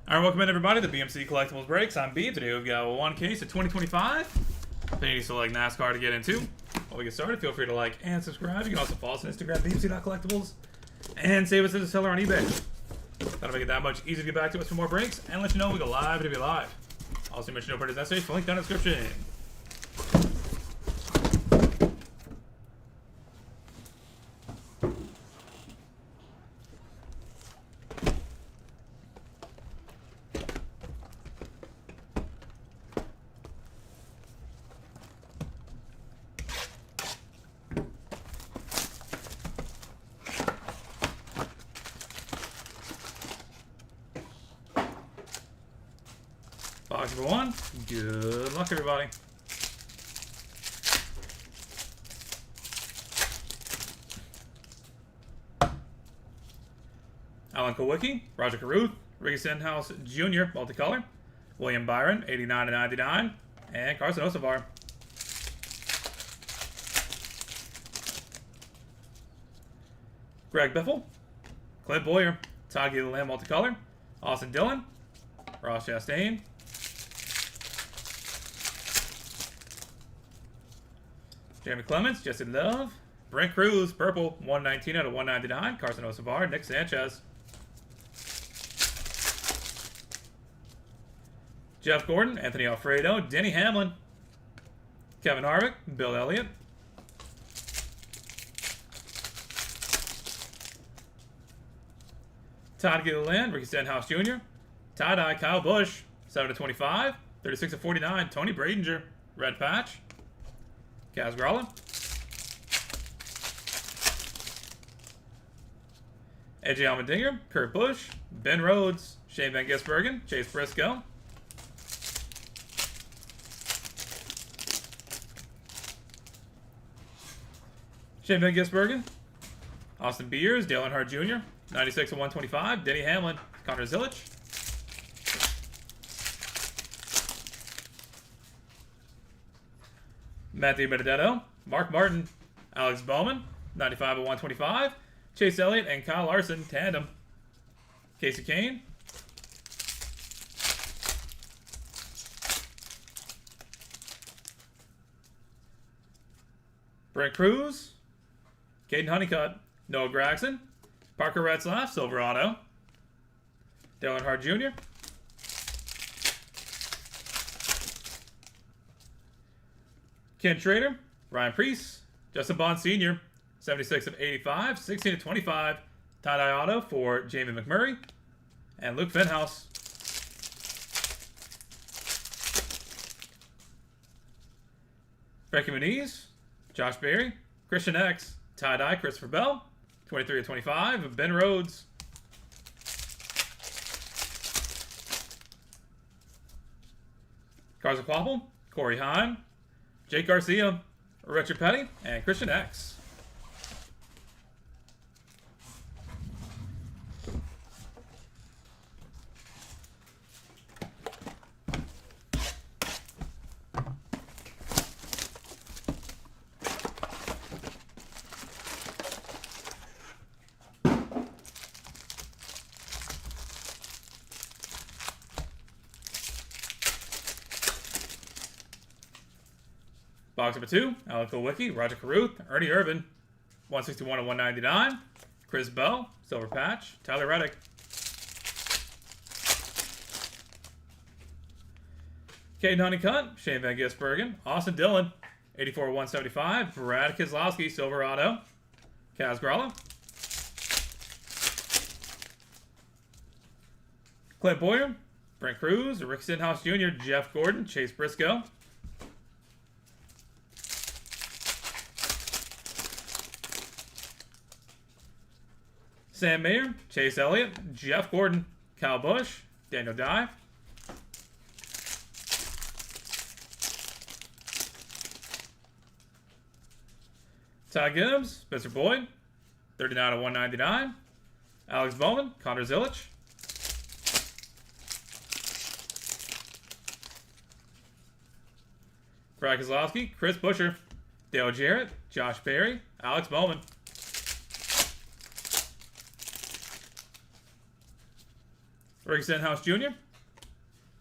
Alright, welcome in everybody to BMC Collectibles Breaks. I'm B. Today we've got one case of 2025. Penny select NASCAR to get into. While we get started, feel free to like and subscribe. You can also follow us on Instagram, BMC.collectibles, and save us as a seller on eBay. That'll make it that much easier to get back to us for more breaks and let you know we go live to be live. Also, mention no purchase necessary. Link down in the description. Box number one. Good luck, everybody. Alan Kowicki, Roger Caruth, Ricky Stenhouse Jr., multicolor, William Byron, 89/99, and Carson Osavar. Greg Biffle, Clint Boyer, Todd Gilliland, multicolor, Austin Dillon, Ross Chastain, Jeremy Clements, Jesse Love, Brent Cruz, purple, 119/199, Carson Osavar, Nick Sanchez, Jeff Gordon, Anthony Alfredo, Denny Hamlin, Kevin Harvick, Bill Elliott, Todd Gilliland, Ricky Stenhouse Jr., Tie-Dye, Kyle Busch, 7/25, 36/49, Tony Bradinger, red patch, Kaz Gralla, AJ Allmendinger, Kurt Busch, Ben Rhodes, Shane Van Gisbergen, Chase Briscoe, Shane Van Gisbergen, Austin Beers, Dale Earnhardt Jr., 96/125, Denny Hamlin, Connor Zilic, Matthew Benedetto, Mark Martin, Alex Bowman, 95/125, Chase Elliott and Kyle Larson, tandem, Casey Kane, Brent Cruz, Caden Honeycutt, Noah Gragson, Parker Retzlaff, silver auto, Dale Earnhardt Jr., Ken Schrader, Ryan Preece, Justin Bond Sr., 76/85, 16/25, tie-dye auto for Jamie McMurray, and Luke Fenhouse. Frankie Muniz, Josh Berry, Christian X, tie-dye Christopher Bell, 23/25, Ben Rhodes, Carson Quapple, Corey Heim, Jake Garcia, Richard Petty, and Christian X. Box number two, Alan Kowicki, Roger Caruth, Ernie Irvan, 161/199, Chris Bell, silver patch, Tyler Reddick, Caden Honeycutt, Shane Van Gisbergen, Austin Dillon, 84/175, Brad Keselowski, silver auto, Kaz Gralla, Clint Boyer, Brent Cruz, Rick Stenhouse Jr., Jeff Gordon, Chase Briscoe, Sam Mayer, Chase Elliott, Jeff Gordon, Kyle Busch, Daniel Dye, Ty Gibbs, Spencer Boyd, 39/199, Alex Bowman, Connor Zilic, Brad Keselowski, Chris Buescher, Dale Jarrett, Josh Berry, Alex Bowman, Rick Stenhouse Jr.,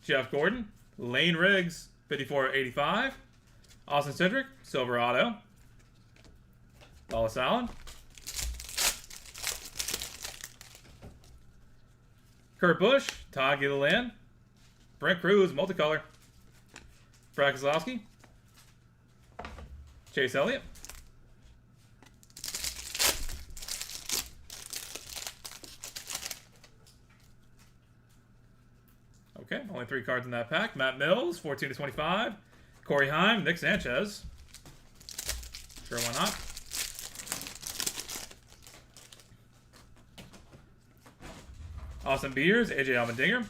Jeff Gordon, Lane Riggs, 54/85, Austin Cedric, Silver Auto, Wallace Allen, Kurt Busch, Todd Gilliland, Brent Cruz, multicolor, Brad Keselowski, Chase Elliott, okay, only 3 cards in that pack. Matt Mills, 14/25, Corey Heim, Nick Sanchez, sure, why not? Austin Beers, AJ Allmendinger,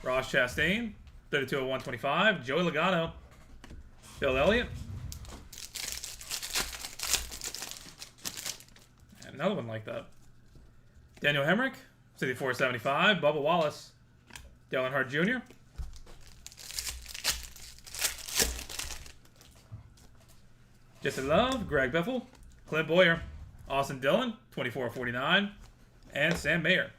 Ross Chastain, 32/125, Joey Logano, Bill Elliott, and another one like that. Daniel Hemrick, 64/75, Bubba Wallace, Dale Earnhardt Jr., Jesse Love, Greg Biffle, Clint Boyer, Austin Dillon, 24/49, and Sam Mayer.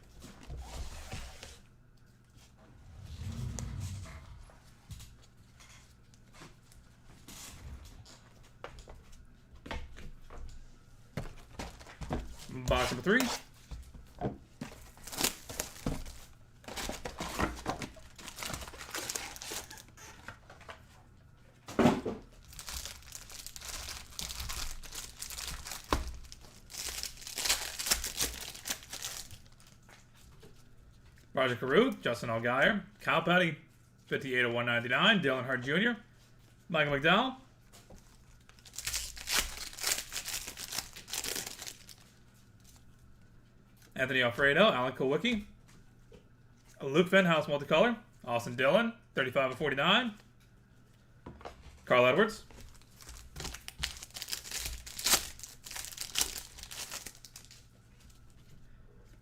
Box number 3. Roger Caruth, Justin Allgaier, Kyle Petty, 58/199, Dale Earnhardt Jr., Michael McDowell, Anthony Alfredo, Alan Kulwicki, Luke Fenhouse multicolor, Austin Dillon, 35/49, Carl Edwards,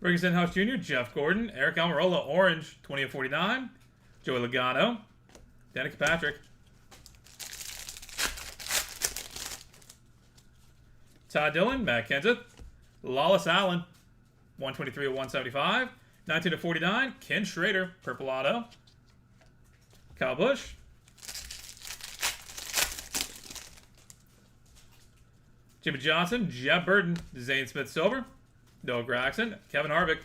Ricky Stenhouse Jr., Jeff Gordon, Eric Almirola, orange, 20/49, Joey Logano, Danica Patrick, Todd Dillon, Matt Kenseth, Lawless Allen, 123/175, 19/49, Ken Schrader, purple auto, Kyle Busch, Jimmy Johnson, Jeff Burton, Zane Smith silver, Noah Gragson, Kevin Harvick,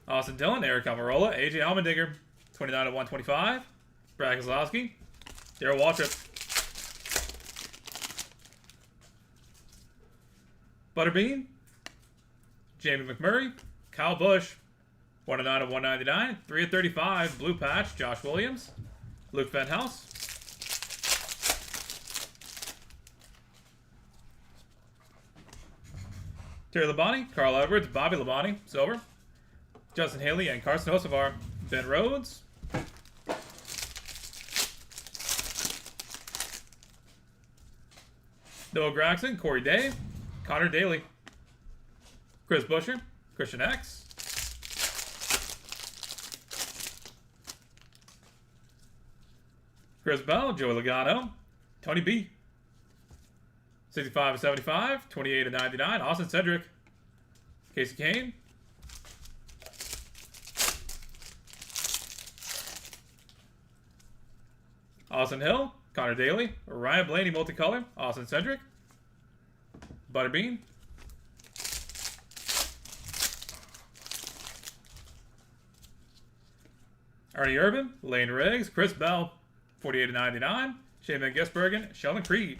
Austin Dillon, Eric Almirola, AJ Allmendinger, 29/125, Brad Keselowski, Darrell Waltrip, Butterbean, Jamie McMurray, Kyle Busch, 109/199, 3/35, blue patch, Josh Williams, Luke Fenhouse, Terry Labonte, Carl Edwards, Bobby Labonte, silver, Justin Haley, and Carson Hocevar, Ben Rhodes, Noah Gragson, Corey Day, Connor Daly, Chris Buescher, Christian X, Chris Bell, Joey Logano, Tony B, 65/75, 28/99, Austin Cedric, Casey Kane, Austin Hill, Connor Daly, Ryan Blaney multicolor, Austin Cedric, Butterbean, Arnie Urban, Lane Riggs, Chris Bell, 48/99, Shane Van Gisbergen, Sheldon Creed.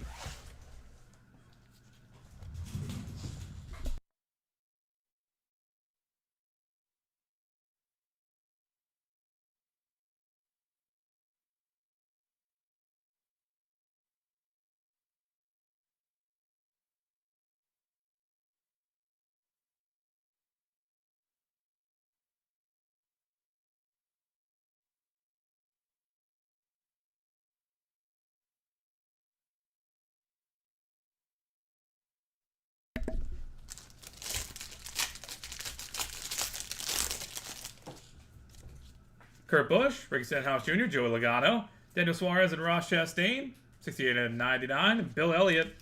Kurt Busch, Ricky Stenhouse Jr., Joey Logano, Daniel Suarez and Ross Chastain, 68/99, Bill Elliott,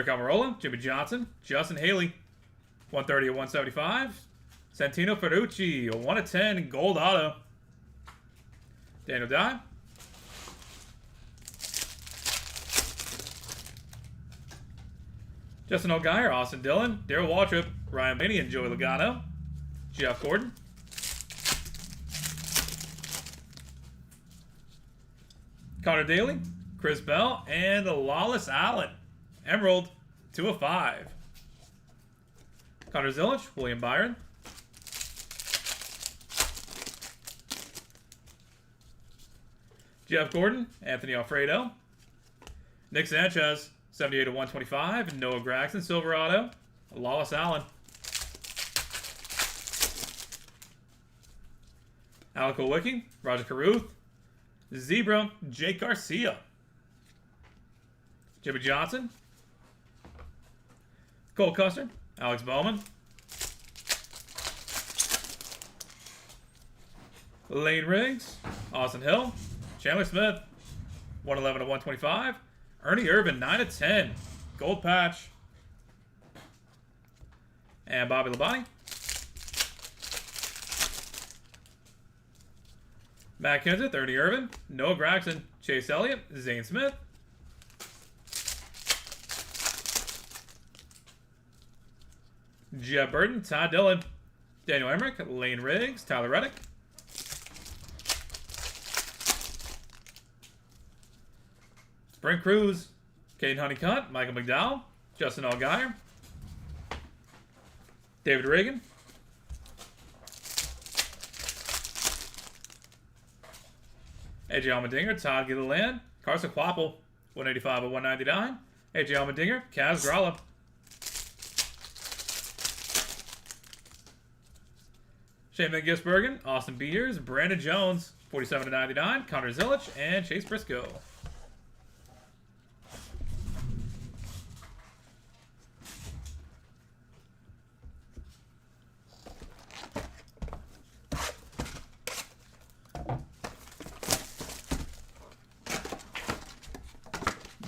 Almirola, Jimmy Johnson, Justin Haley, 130 of 175. Santino Ferrucci, a 1 of 10 gold auto. Daniel Dye. Justin Allgaier, Austin Dillon, Darryl Waltrip, Ryan Blaney, and Joey Logano. Jeff Gordon. Connor Daly, Chris Bell, and Lawless Allen. Emerald, 2 of 5. Connor Zillich, William Byron. Jeff Gordon, Anthony Alfredo. Nick Sanchez, 78 of 125. Noah Gregson, Silverado. Lawless Allen. Alec Owicki, Roger Caruth. Zebra, Jake Garcia. Jimmy Johnson. Cole Custer, Alex Bowman. Lane Riggs, Austin Hill. Chandler Smith, 111 of 125. Ernie Irvin, 9 of 10. Gold patch. And Bobby Labonte. Matt Kenseth, Ernie Irvin. Noah Gregson, Chase Elliott, Zane Smith. Jeff Burton, Todd Dillon. Daniel Emmerich, Lane Riggs, Tyler Reddick. Brent Cruz, Caden Honeycutt, Michael McDowell, Justin Allgaier, David Reagan, AJ Allmendinger, Todd Gilliland, Carson Quapple, 185 of 199, AJ Allmendinger, Kaz Gralla. Shane Van Gisbergen, Austin Beers, Brandon Jones, 47 of 99, Connor Zillich, and Chase Briscoe.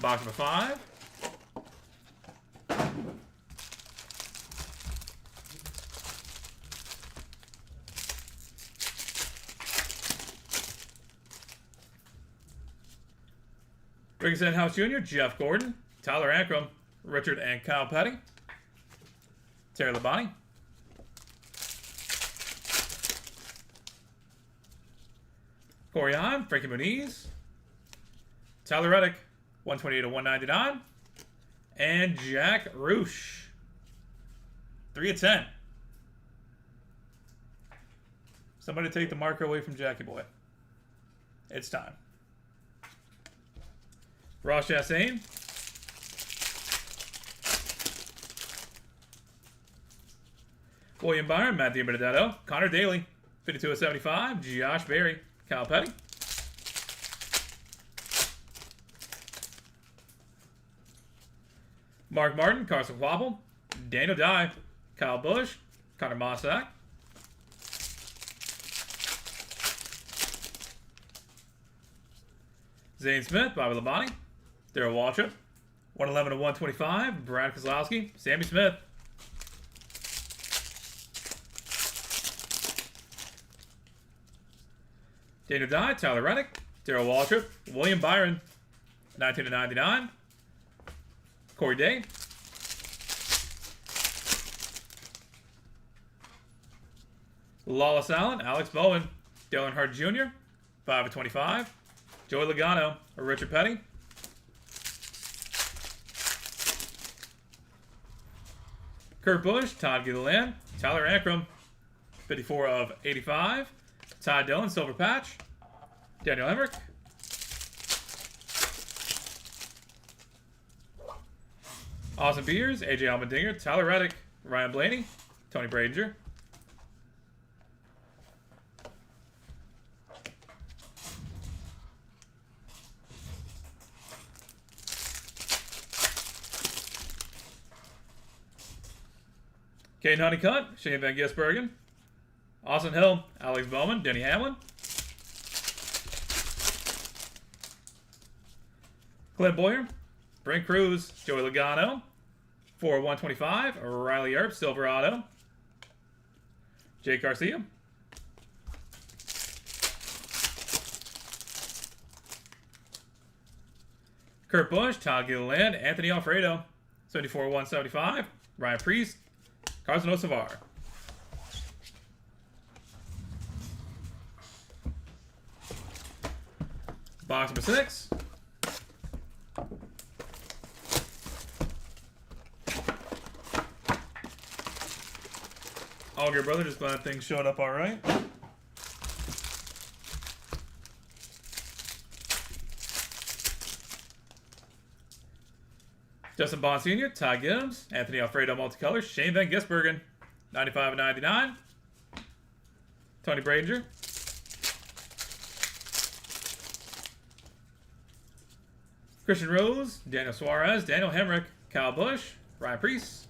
Box number 5. Ricky Stenhouse Jr., Jeff Gordon, Tyler Ankrum, Richard and Kyle Petty, Terry Labonte, Corey Heim, Frankie Muniz, Tyler Reddick, 128 of 199, and Jack Roosh, 3 of 10. Somebody take the marker away from Jackie Boy. It's time. Ross Chastain, William Byron, Matthew Benedetto, Connor Daly, 52 of 75, Josh Berry, Kyle Petty, Mark Martin, Carson Quapple, Daniel Dye, Kyle Busch, Connor Mossack, Zane Smith, Bobby Labonte, Darryl Waltrip, 111 of 125, Brad Keselowski, Sammy Smith, Daniel Dye, Tyler Reddick, Darryl Waltrip, William Byron, 19 of 99, Corey Day, Lawless Allen, Alex Bowen, Dale Earnhardt Jr., 5 of 25, Joey Logano, Richard Petty, Kurt Busch, Todd Gilliland, Tyler Ankrum, 54 of 85, Todd Dillon, Silver Patch, Daniel Emmerich, Austin Beers, AJ Allmendinger, Tyler Reddick, Ryan Blaney, Tony Brazier, Caden Honeycutt, Shane Van Gisbergen, Austin Hill, Alex Bowman, Denny Hamlin, Clint Boyer, Brent Cruz, Joey Logano, For 125, Riley Earp, Silverado. Jake Garcia. Kurt Busch, Todd Gilliland, Anthony Alfredo. 74-175, Ryan Priest, Carson Osavar. Box number 6. All good, brother. Just glad things showed up all right. Justin Bond Sr., Ty Gibbs, Anthony Alfredo Multicolor, Shane Van Gisbergen, 95/99. Tony Brazinger. Christian Rose, Daniel Suarez, Daniel Hemrick, Kyle Busch, Ryan Priest.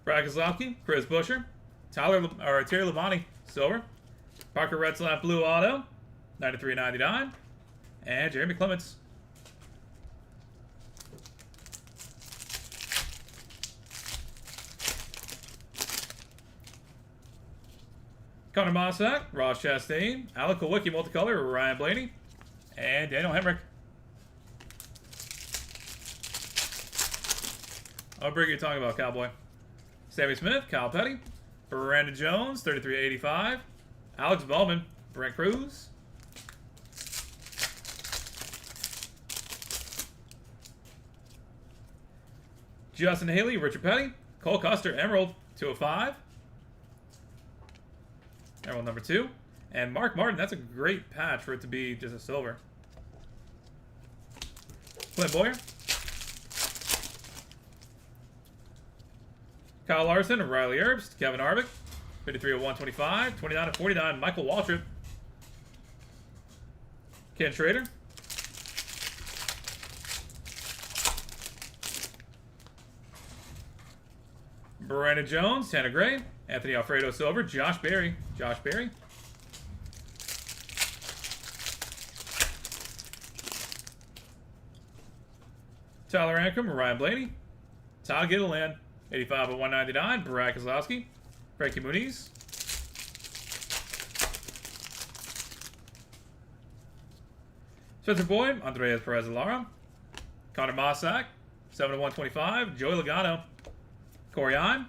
Brad Keselowski, Chris Buescher, Terry Labonte, silver. Parker Retzlaff, blue auto, 93/99. And Jeremy Clements. Connor Mossack, Ross Chastain, Alec Kowicki multicolor, Ryan Blaney, and Daniel Hemrick. I'll bring you talking about Cowboy. Sammy Smith, Kyle Petty, Brandon Jones, 33/85, Alex Bowman, Brent Cruz. Justin Haley, Richard Petty, Cole Custer, Emerald, 205. Emerald number 2. And Mark Martin, that's a great patch for it to be just a silver. Clint Boyer. Kyle Larson, Riley Herbst, Kevin Harvick, 53/125, 29/49, Michael Waltrip. Ken Schrader. Brandon Jones, Tanner Gray, Anthony Alfredo silver, Josh Berry. Tyler Ankrum, Ryan Blaney, Todd Gilliland, 85/199, Brad Keselowski, Frankie Muniz. Spencer Boyd, Andreas Perez-Lara, Connor Mossack, 7/125, Joey Logano, Corey Heim.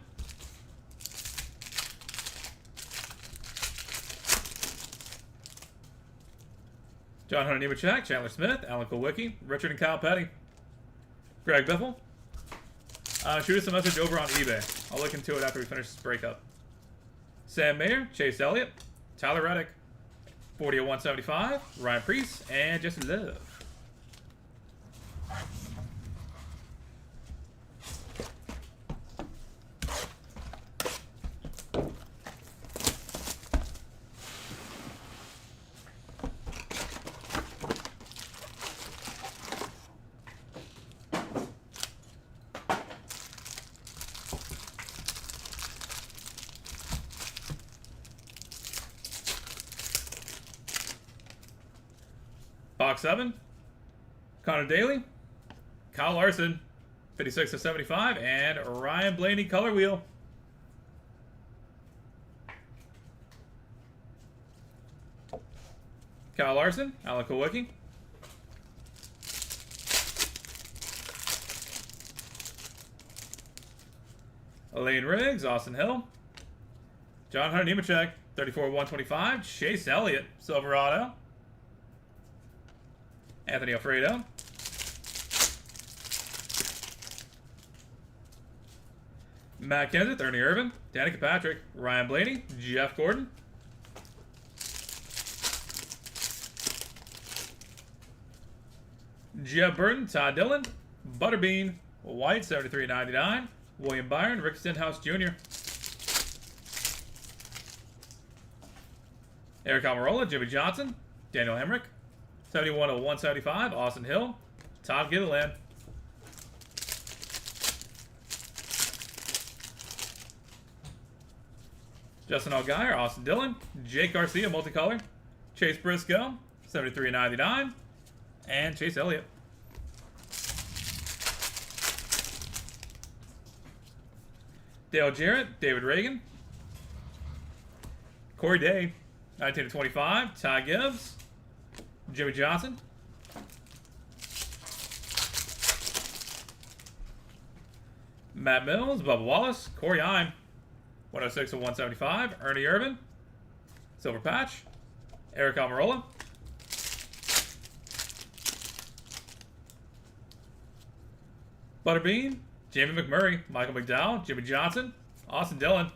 John Hunter Nemechek, Chandler Smith, Alan Kowicki, Richard and Kyle Petty. Greg Biffle. Shoot us a message over on eBay. I'll look into it after we finish this breakup. Sam Mayer, Chase Elliott, Tyler Reddick, 40/175, Ryan Priest, and Jesse Love. Box 7, Connor Daly, Kyle Larson, 56/75, and Ryan Blaney color wheel. Kyle Larson, Alan Kowicki. Elaine Riggs, Austin Hill. John Hunter Nemechek, 34/125, Chase Elliott, Silverado. Anthony Alfredo. Matt Kenseth, Ernie Irvin, Danica Patrick, Ryan Blaney, Jeff Gordon. Jeff Burton, Todd Dillon, Butterbean, White, 73/99, William Byron, Rick Stenhouse Jr. Eric Almirola, Jimmy Johnson, Daniel Hemrick, 71/175, Austin Hill, Todd Gilliland. Justin Allgaier, Austin Dillon, Jake Garcia, multicolor, Chase Briscoe, 73/99, and Chase Elliott. Dale Jarrett, David Reagan. Corey Day, 19/25. Ty Gibbs. Jimmy Johnson. Matt Mills, Bubba Wallace. Corey Heim, 106/175. Ernie Irvin. Silver Patch. Eric Almirola. Butterbean. Jamie McMurray. Michael McDowell. Jimmy Johnson. Austin Dillon.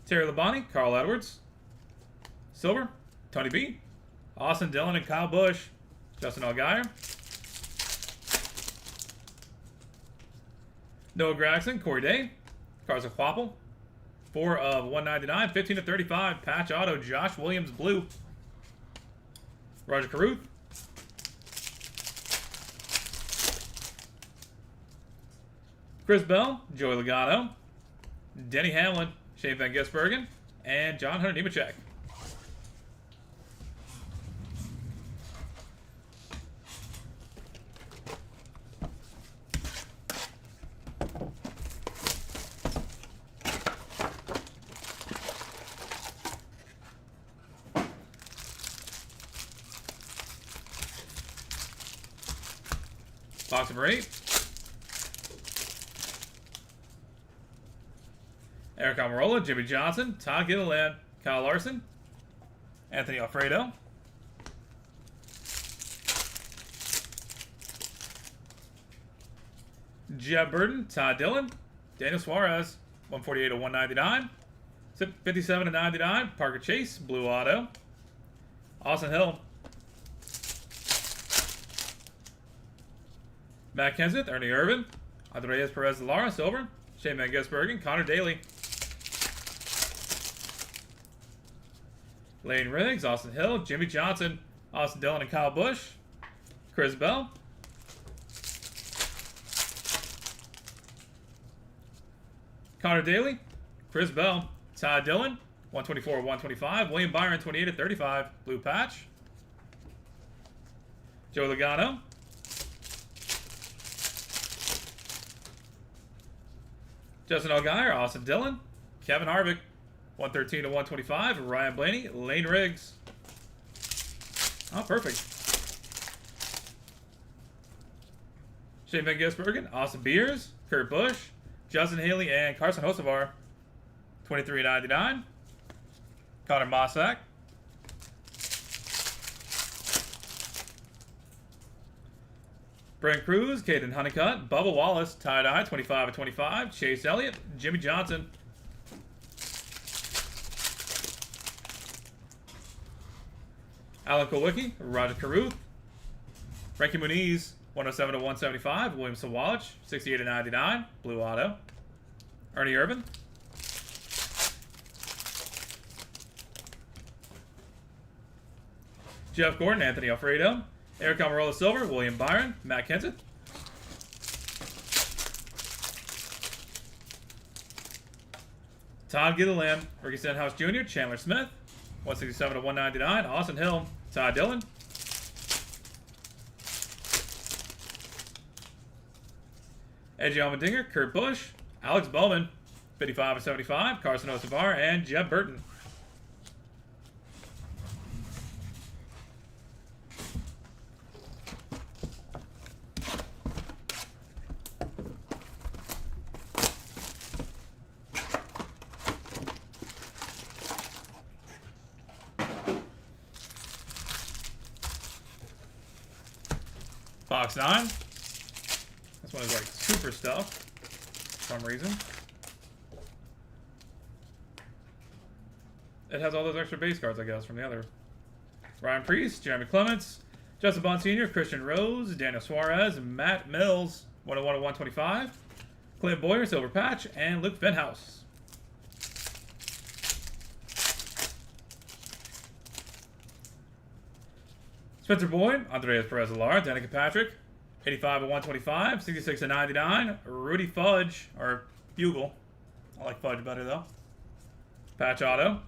Terry Labonte. Carl Edwards. Silver. Tony B. Austin Dillon and Kyle Busch. Justin Allgaier. Noah Gregson. Corey Day. Carson Quapple. 4/199. 15/35. Patch auto. Josh Williams. Blue. Roger Caruth. Chris Bell. Joey Logano. Denny Hamlin. Shane Van Gisbergen. And John Hunter Nemechek. Box number 8. Eric Almirola, Jimmy Johnson, Todd Gilliland, Kyle Larson, Anthony Alfredo, Jeb Burton, Todd Dillon, Daniel Suarez, 148/199, 57/99, Parker Chase, blue auto, Austin Hill, Matt Kenseth, Ernie Irvin, Andreas Perez Lara, silver, Shane Van Gisbergen, Connor Daly, Lane Riggs, Austin Hill, Jimmy Johnson, Austin Dillon and Kyle Busch, Chris Bell, Connor Daly, Chris Bell, Todd Dillon, 124/125, William Byron, 28/35, blue patch, Joe Logano, Justin Allgaier, Austin Dillon, Kevin Harvick, 113/125, Ryan Blaney, Lane Riggs. Oh, perfect. Shane Van Gisbergen, Austin Beers, Kurt Busch, Justin Haley, and Carson Hocevar, 23/99. Connor Mossack. Brent Cruz, Caden Honeycutt, Bubba Wallace, tie-dye, 25/25, Chase Elliott, Jimmy Johnson. Alan Kulwicki, Roger Caruth, Frankie Muniz, 107/175, William Sawalich, 68/99, blue auto, Ernie Irvin, Jeff Gordon, Anthony Alfredo, Eric Almirola silver, William Byron, Matt Kenseth, Todd Gilliland, Ricky Stenhouse Jr., Chandler Smith, 167/199, Austin Hill, Todd Dillon, Edgy Allmendinger, Kurt Busch, Alex Bowman, 55/75, Carson Hocevar, and Jeb Burton. Box 9. This one is like super stuffed for some reason. It has all those extra base cards, I guess, from the other. Ryan Preece, Jeremy Clements, Justin Bond Sr., Christian Rose, Daniel Suarez, Matt Mills, 101/125, Clint Boyer, silver patch, and Luke Fenhouse. Spencer Boyd, Andreas Perez-Alar, Danica Patrick, 85/125, 66/99, Rudy Fudge, or Bugle. I like Fudge better though. Patch auto,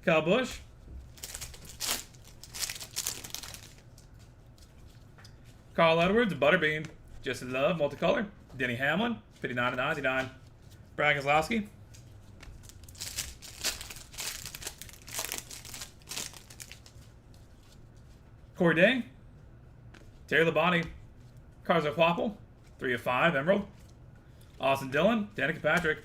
Kyle Busch. Carl Edwards, Butterbean. Justin Love, multicolor. Denny Hamlin, 59/99. Brad Keselowski. Corey Day. Terry Labonte. Carzo Quapple, 3/5, Emerald. Austin Dillon, Danica Patrick.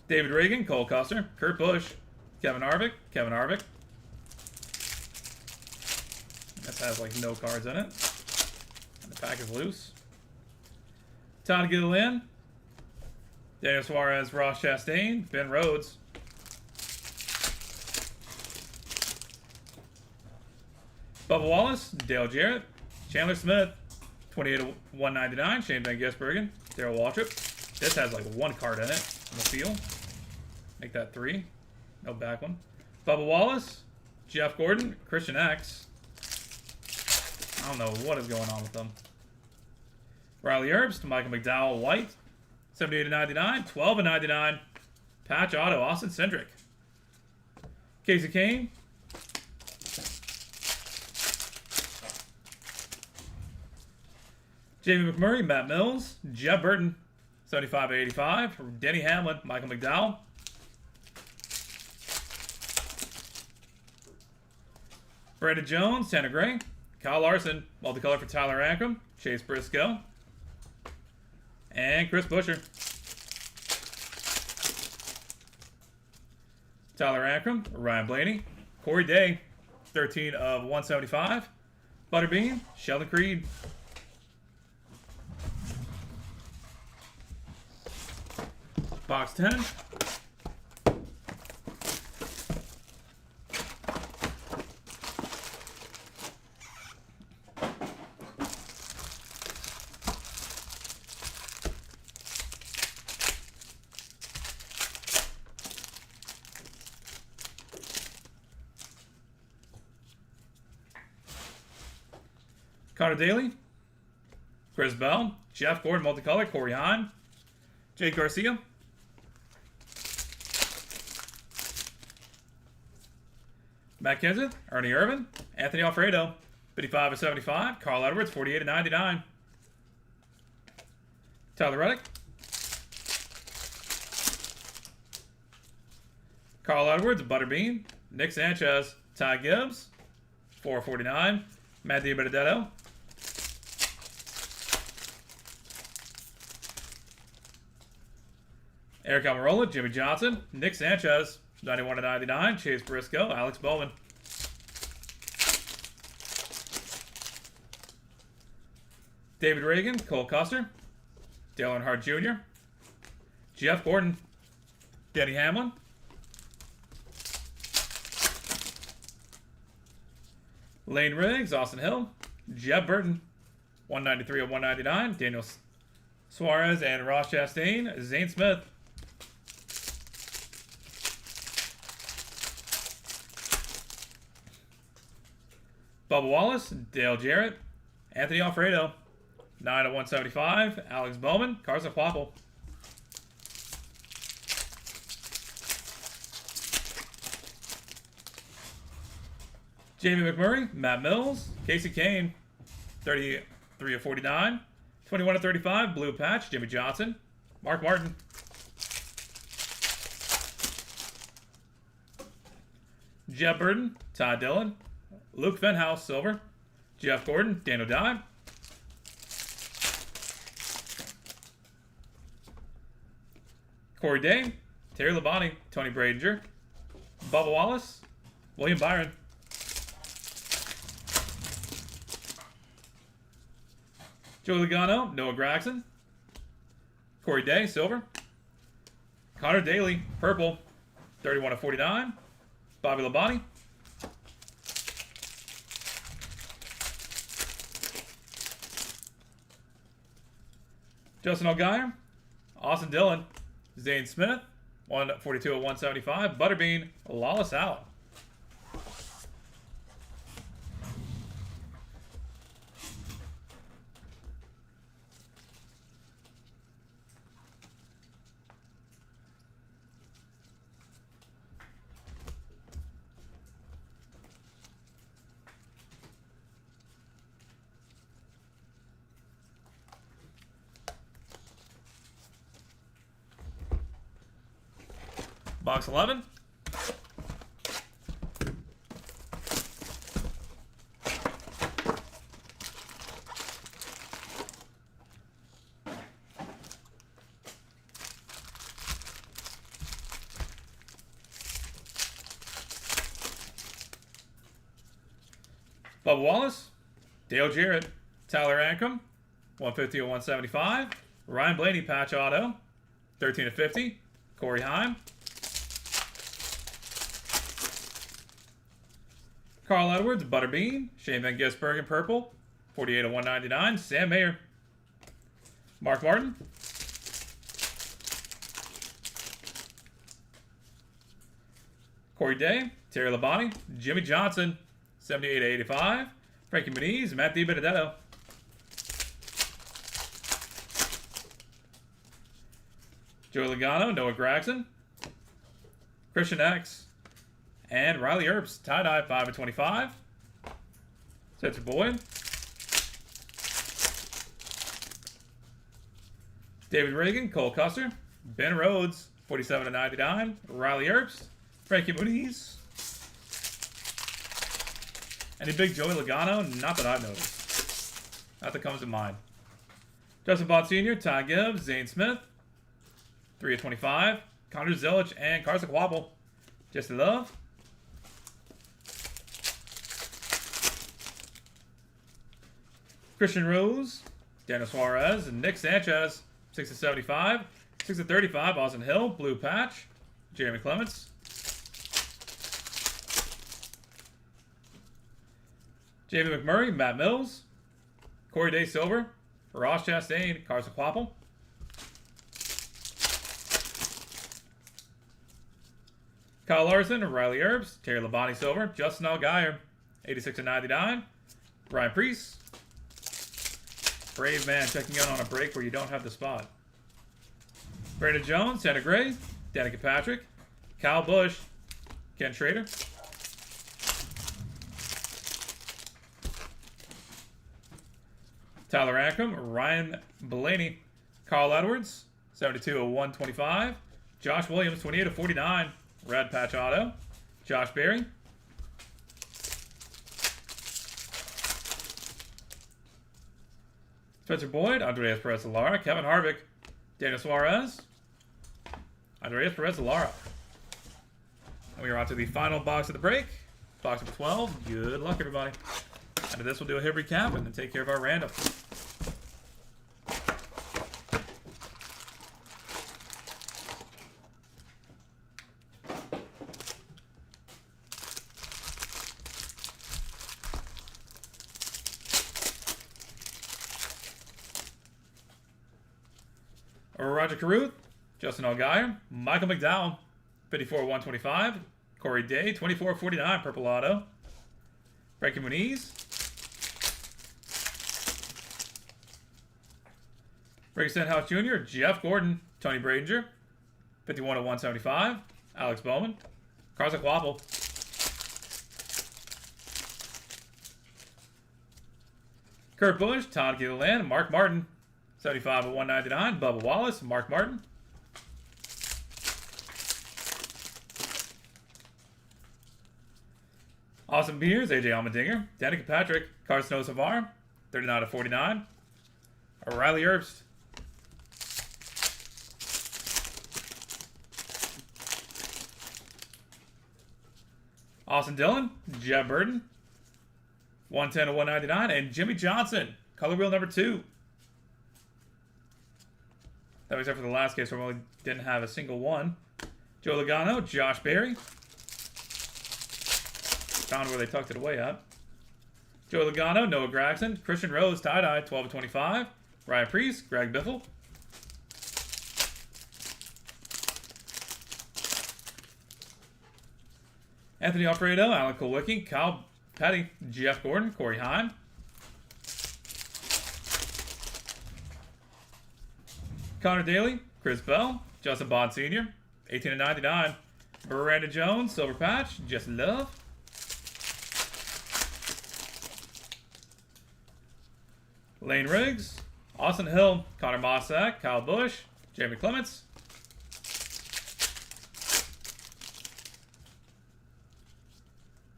David Reagan, Cole Custer, Kurt Busch, Kevin Harvick. This has like no cards in it. And the pack is loose. Todd Gilliland, Daniel Suarez, Ross Chastain, Ben Rhodes. Bubba Wallace, Dale Jarrett, Chandler Smith, 28/199, Shane Van Gisbergen, Darrell Waltrip. This has like one card in it on the field. Make that 3. No back one. Bubba Wallace, Jeff Gordon, Christian X. I don't know what is going on with them. Riley Herbst, Michael McDowell White, 78/99, 12/99. Patch auto, Austin Cindric. Casey Kane. Jamie McMurray, Matt Mills, Jeff Burton, 75/85. Denny Hamlin, Michael McDowell. Brandon Jones, Tanner Gray. Kyle Larson, multicolor for Tyler Ankrum, Chase Briscoe. And Chris Buescher. Tyler Ankrum, Ryan Blaney. Corey Day, 13/175. Butterbean, Sheldon Creed. Box 10. Connor Daly, Chris Bell, Jeff Gordon, multicolor, Corey Hahn, Jake Garcia, Matt Kenseth, Ernie Irvan, Anthony Alfredo, 55/75, Carl Edwards, 48/99, Tyler Reddick, Carl Edwards, Butterbean, Nick Sanchez, Ty Gibbs, 4/49, Matt DiBenedetto, Eric Almirola, Jimmy Johnson, Nick Sanchez, 91/99, Chase Briscoe, Alex Bowman. David Reagan, Cole Custer, Dale Earnhardt Jr., Jeff Gordon, Denny Hamlin, Lane Riggs, Austin Hill, Jeff Burton, 193/199, Daniel Suarez and Ross Chastain, Zane Smith. Bubba Wallace, Dale Jarrett, Anthony Alfredo, 9/175, Alex Bowman, Carson Quapple. Jamie McMurray, Matt Mills, Casey Kane, 33/49, 21/35, blue patch, Jimmy Johnson, Mark Martin. Jeff Burton, Todd Dillon, Luke Fenhouse, silver, Jeff Gordon, Daniel Dye. Corey Day, Terry Labonte, Tony Bradinger, Bubba Wallace, William Byron. Joey Logano, Noah Gragson, Corey Day, silver, Connor Daly, purple, 31/49, Bobby Labonte. Justin Allgaier, Austin Dillon, Zane Smith, 142/175, Butterbean, Lawless out. Box 11. Bubba Wallace, Dale Jarrett, Tyler Ankrum, 150 of 175. Ryan Blaney patch auto, 13 of 50. Corey Heim. Carl Edwards, Butterbean. Shane Van Gisbergen, purple, 48 of 199. Sam Mayer. Mark Martin. Corey Day, Terry Labonte, Jimmy Johnson, 78 of 85. Frankie Muniz, Matt DiBenedetto. Joey Logano, Noah Gragson, Christian X, and Riley Earps, tie-dye, 5 of 25. Spencer Boyd. David Reagan, Cole Custer, Ben Rhodes, 47 of 99. Riley Earps, Frankie Muniz. Any big Joey Logano? Not that I've noticed. Not that comes to mind. Justin Bott Sr., Ty Gibbs, Zane Smith, 3 of 25. Connor Zilic and Carson Quapple. Just love. Christian Rose, Daniel Suarez, and Nick Sanchez, 6 of 75. 6 of 35, Austin Hill, blue patch. Jeremy Clements. Jamie McMurray, Matt Mills. Corey Day Silver, Ross Chastain, Carson Quapple. Kyle Larson, Riley Earps, Terry Labonte Silver, Justin Allgaier, 86 of 99. Ryan Priest. Brave man checking out on a break where you don't have the spot. Brandon Jones, Santa Gray, Danica Patrick, Kyle Busch, Ken Schrader. Tyler Ankrum, Ryan Blaney, Carl Edwards, 72 of 125. Josh Williams, 28 of 49. Red patch auto. Josh Berry. Spencer Boyd, Andreas Perez-Lara, Kevin Harvick, Daniel Suarez, Andreas Perez-Lara. And we are on to the final box of the break. Box of 12. Good luck, everybody. After this, we'll do a hit recap and then take care of our random. Roger Caruth, Justin Allgaier, Michael McDowell, 54 of 125. Corey Day, 24 of 49, purple auto. Frankie Muniz. Ricky Stenhouse Jr., Jeff Gordon, Tony Brazinger, 51 of 175. Alex Bowman, Carson Quapple. Kurt Busch, Todd Gilliland, Mark Martin, 75 of 199. Bubba Wallace, Mark Martin. Austin Beers, AJ Allmendinger, Danica Patrick, Carson Osavar, 39 of 49. Riley Earps. Austin Dillon, Jeff Burton, 110 of 199. And Jimmy Johnson, color wheel number 2. That was except for the last case where we only didn't have a single one. Joe Logano, Josh Berry. Found where they tucked it away at. Joe Logano, Noah Gragson, Christian Rose, tie-dye, 12 of 25. Ryan Priest, Greg Biffle. Anthony Alfredo, Alan Kulwicki, Kyle Petty, Jeff Gordon, Corey Heim. Connor Daly, Chris Bell, Justin Bond Sr., 18 of 99. Miranda Jones, silver patch, Just Love. Lane Riggs, Austin Hill, Connor Mossack, Kyle Busch, Jamie Clements.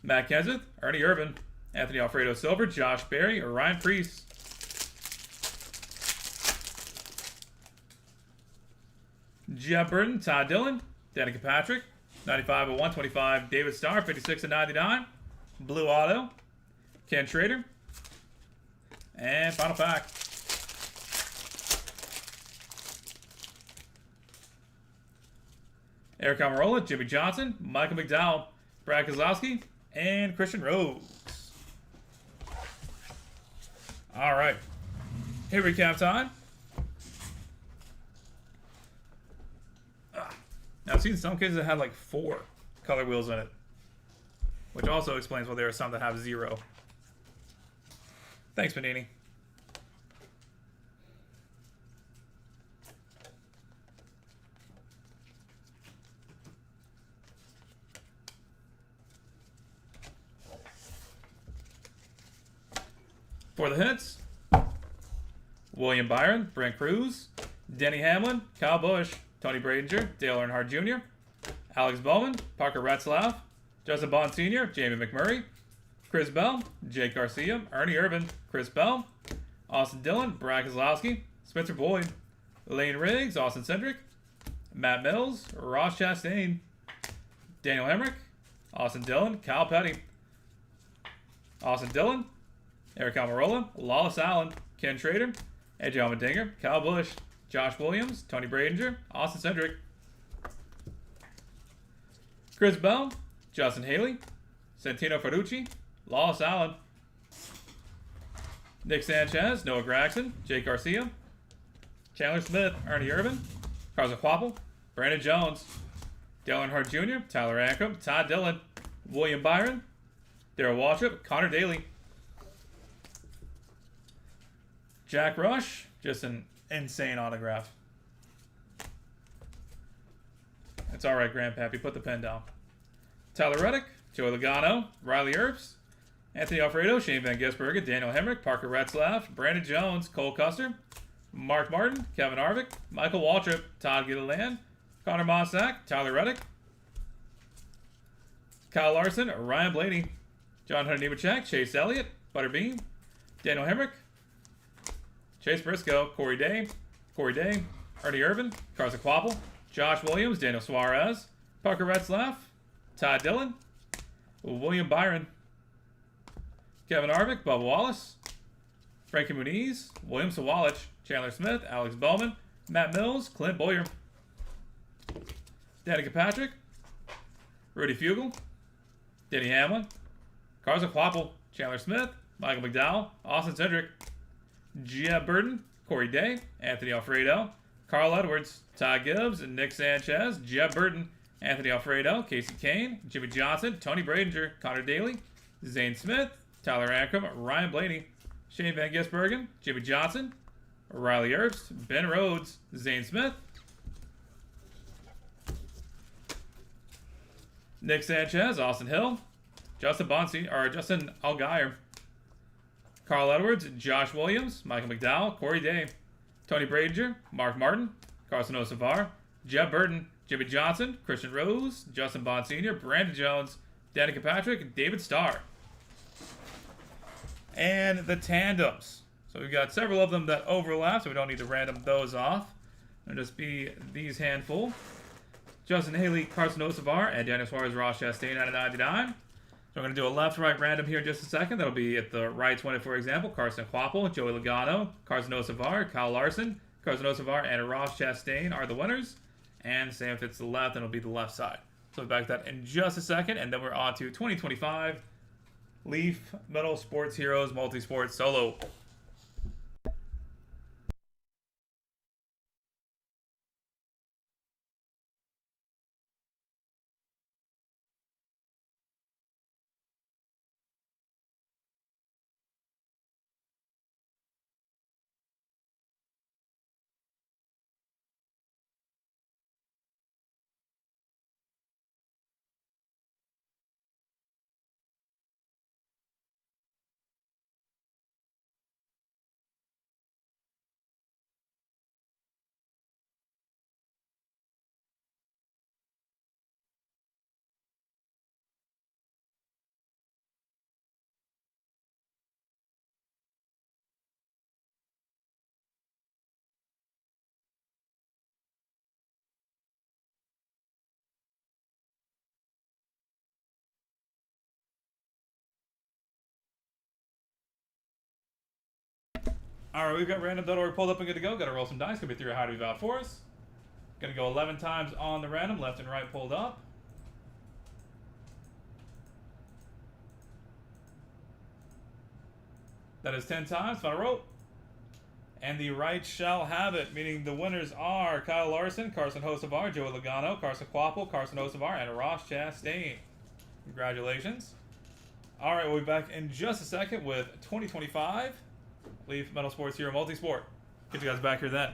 Matt Kenseth, Ernie Irvan, Anthony Alfredo Silver, Josh Berry, or Ryan Preece. Jeff Burton, Todd Dillon, Danica Patrick, 95 of 125, David Starr, 56 of 99, Blue Auto, Ken Schrader, and final pack. Eric Almirola, Jimmy Johnson, Michael McDowell, Brad Keselowski, and Christian Rose. All right. Here recap time. Now, I've seen some cases that had like 4 color wheels in it, which also explains why there are some that have 0. Thanks, Panini. For the hits, William Byron, Brent Cruz, Denny Hamlin, Kyle Busch, Tony Bradinger, Dale Earnhardt Jr., Alex Bowman, Parker Retzlaff, Justin Bond Sr., Jamie McMurray, Chris Bell, Jake Garcia, Ernie Irvan, Chris Bell, Austin Dillon, Brad Keselowski, Spencer Boyd, Lane Riggs, Austin Cindric, Matt Mills, Ross Chastain, Daniel Hemrick, Austin Dillon, Kyle Petty, Austin Dillon, Eric Almirola, Lawless Allen, Ken Schrader, AJ Allmendinger, Kyle Busch, Josh Williams, Tony Bradinger, Austin Cindric, Chris Bell, Justin Haley, Santino Ferrucci, Lawless Allen, Nick Sanchez, Noah Gragson, Jake Garcia, Chandler Smith, Ernie Irvan, Carson Quapple, Brandon Jones, Dale Earnhardt Jr., Tyler Ankrum, Todd Dillon, William Byron, Darrell Waltrip, Connor Daly, Jack Rush, just an insane autograph. It's all right, Grandpappy. Put the pen down. Tyler Reddick, Joey Logano, Riley Earps, Anthony Alfredo, Shane Van Gisbergen, Daniel Hemrick, Parker Retzlaff, Brandon Jones, Cole Custer, Mark Martin, Kevin Harvick, Michael Waltrip, Todd Gilliland, Connor Mossack, Tyler Reddick, Kyle Larson, Ryan Blaney, John Hunter Nemechek, Chase Elliott, Butterbean, Daniel Hemrick, Chase Briscoe, Corey Day, Ernie Irvan, Carson Quapple, Josh Williams, Daniel Suarez, Parker Retzlaff, Todd Dillon, William Byron, Kevin Harvick, Bubba Wallace, Frankie Muniz, William Sawalich, Chandler Smith, Alex Bowman, Matt Mills, Clint Boyer, Danica Patrick, Rudy Fugle, Denny Hamlin, Carson Quapple, Chandler Smith, Michael McDowell, Austin Cindric, Gia Burton, Corey Day, Anthony Alfredo, Carl Edwards, Todd Gibbs, and Nick Sanchez, Jeb Burton, Anthony Alfredo, Casey Kane, Jimmy Johnson, Tony Bradinger, Connor Daly, Zane Smith, Tyler Ankrum, Ryan Blaney, Shane Van Gisbergen, Jimmy Johnson, Riley Earps, Ben Rhodes, Zane Smith, Nick Sanchez, Austin Hill, Justin Allgaier, Carl Edwards, Josh Williams, Michael McDowell, Corey Day, Tony Bradinger, Mark Martin, Carson Osavar, Jeb Burton, Jimmy Johnson, Christian Rose, Justin Bond Sr., Brandon Jones, Danica Patrick, and David Starr. And the tandems. So we've got several of them that overlap, so we don't need to random those off. It'll just be these handful. Justin Haley, Carson Osavar, and Daniel Suarez, Ross Chastain out of 99. So I'm going to do a left-right random here in just a second. That'll be at the right 20, for example. Carson Quapple, Joey Logano, Carson Osavar, Kyle Larson, Carson Osavar, and Ross Chastain are the winners. And same if it's the left, then it'll be the left side. So we'll back to that in just a second, and then we're on to 2025 Leaf Metal Sports Heroes Multisport Solo. All right, we've got random.org pulled up and good to go. Got to roll some dice. Gonna be 3 or higher to be out for us. Gonna go 11 times on the random, left and right pulled up. That is 10 times. Final roll. And the right shall have it, meaning the winners are Kyle Larson, Carson Hocevar, Joey Logano, Carson Quapple, Carson Hocevar, and Ross Chastain. Congratulations. All right, we'll be back in just a second with 2025 Leaf Metal Sports Hero Multisport. Get you guys back here then.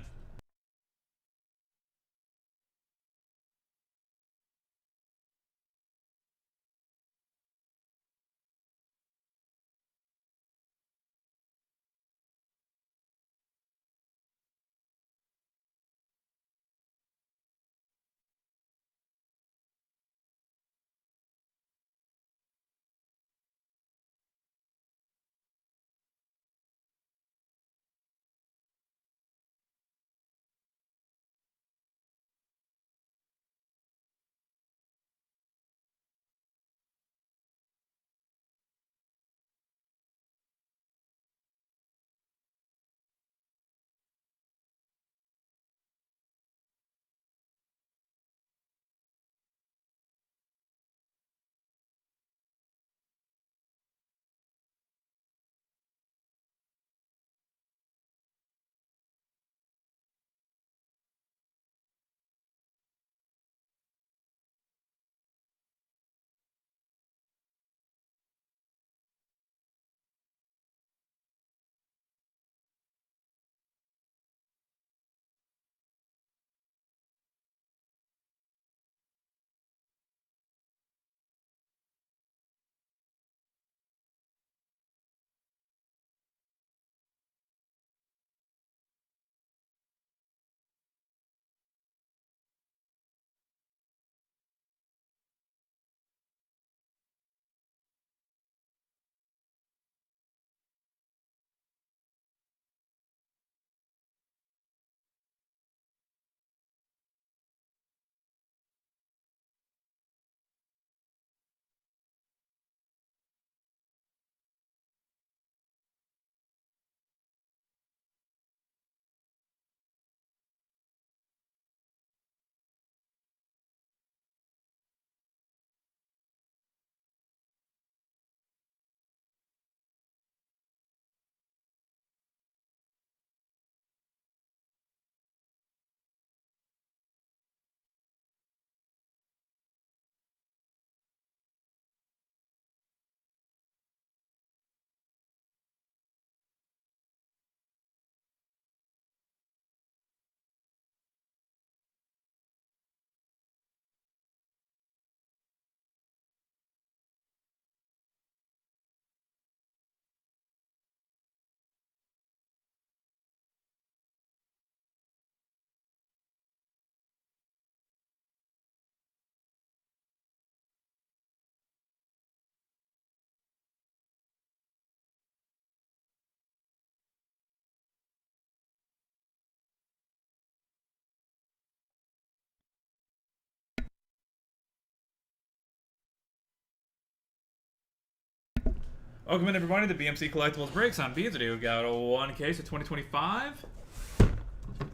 Welcome in, everybody, to BMC Collectibles Breaks. I'm B. Today we've got one case of 2025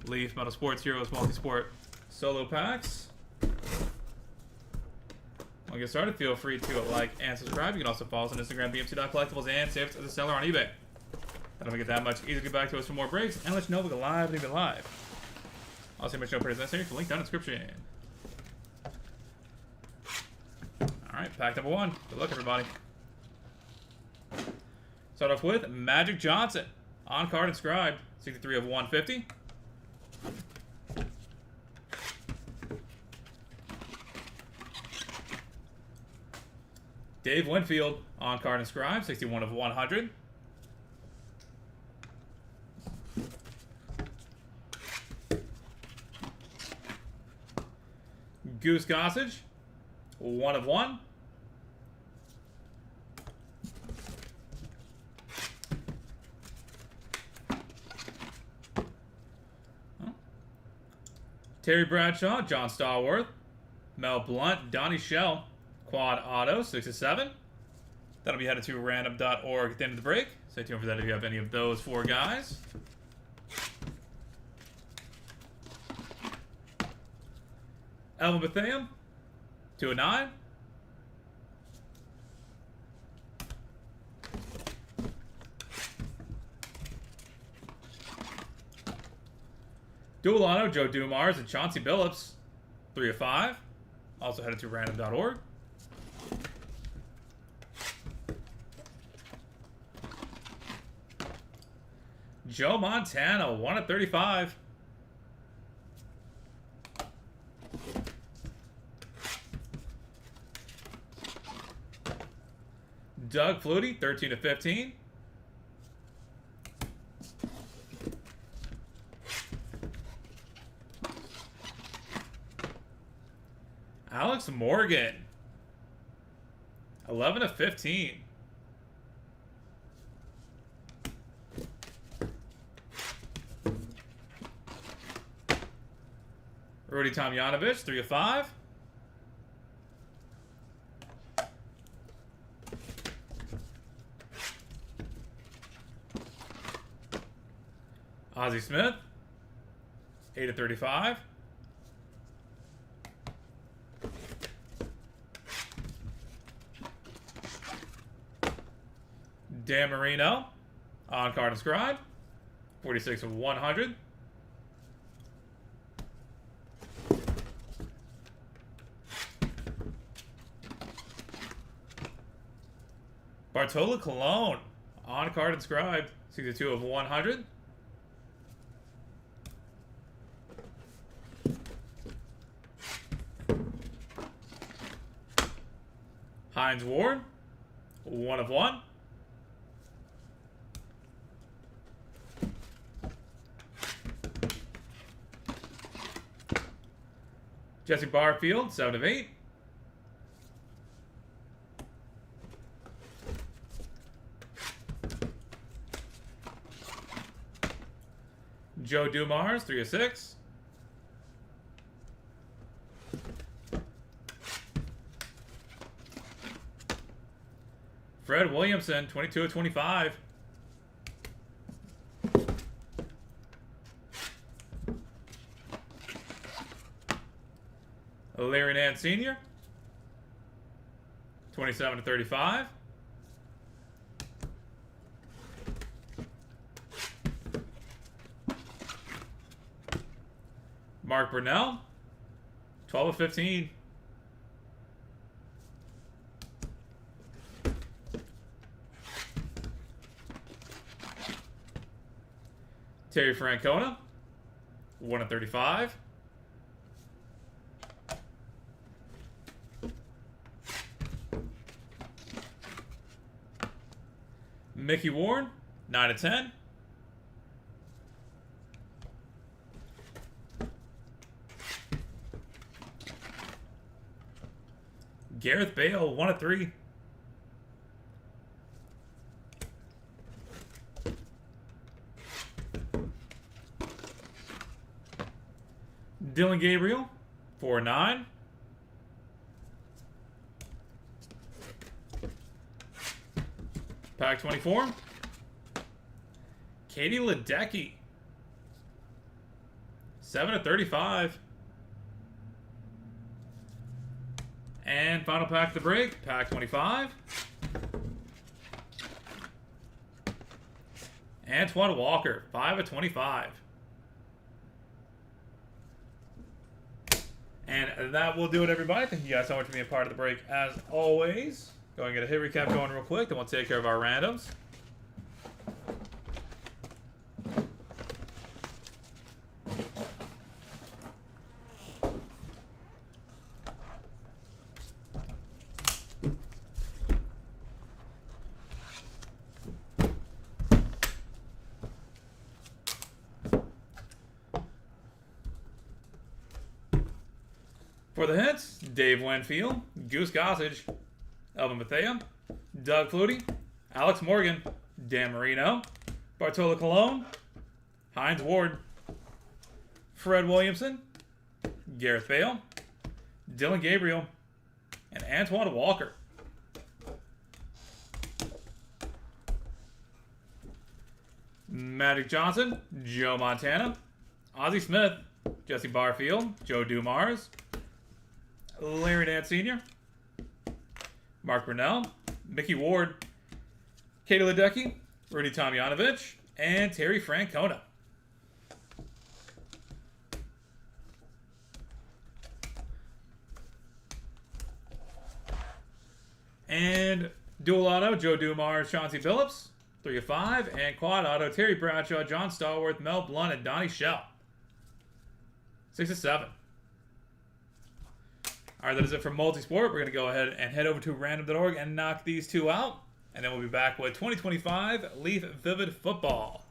Leaf Metal Sports Heroes Multisport Solo Packs. I'll get started. Feel free to like and subscribe. You can also follow us on Instagram, bmc.collectibles, and save us as a seller on eBay. That'll make it that much easier to get back to us for more breaks and let you know we go live and even live. Also, make sure to necessary for link down in the description. Alright, pack number 1. Good luck, everybody. Start off with Magic Johnson. On card inscribed. 63 of 150. Dave Winfield. On card inscribed. 61 of 100. Goose Gossage. 1 of 1. Terry Bradshaw, John Stallworth, Mel Blunt, Donnie Shell, Quad Auto, 6 of 7. That'll be headed to random.org at the end of the break. Stay tuned for that if you have any of those 4 guys. Elvin Bethlehem, 2/9. Dual auto, Joe Dumars and Chauncey Billups, 3/5. Also headed to random.org. Joe Montana, 1/35. Doug Flutie, 13/15. Alex Morgan, 11/15. Rudy Tomjanovich, 3/5. Ozzie Smith, 8/35. Dan Marino, on card inscribed, 46/100. Bartola Colon, on card inscribed, 62/100. Hines Ward, 1/1. Jesse Barfield, 7/8. Joe Dumars, 3/6. Fred Williamson, 22/25. Larry Nance Sr., 27/35. Mark Brunell, 12/15. Terry Francona, 1/35. Mickey Ward, 9/10. Gareth Bale, 1/3. Dylan Gabriel, 4/9. Pack 24. Katie Ledecky, 7/35. And final pack of the break, pack 25. Antoine Walker, 5/25. And that will do it, everybody. Thank you guys so much for being a part of the break, as always. Go and get a hit recap going real quick, then we'll take care of our randoms. For the hits, Dave Winfield, Goose Gossage, Elvin Bethlehem, Doug Flutie, Alex Morgan, Dan Marino, Bartola Colon, Hines Ward, Fred Williamson, Gareth Bale, Dylan Gabriel, and Antoine Walker. Magic Johnson, Joe Montana, Ozzie Smith, Jesse Barfield, Joe Dumars, Larry Nance Sr., Mark Brunell, Mickey Ward, Katie Ledecky, Rudy Tomjanovich, and Terry Francona. And dual auto, Joe Dumars, Chauncey Billups, 3 of 5. And quad auto, Terry Bradshaw, John Stallworth, Mel Blount, and Donnie Shell, 6 of 7. All right, that is it for Multisport. We're going to go ahead and head over to random.org and knock these two out. And then we'll be back with 2025 Leaf Vivid Football.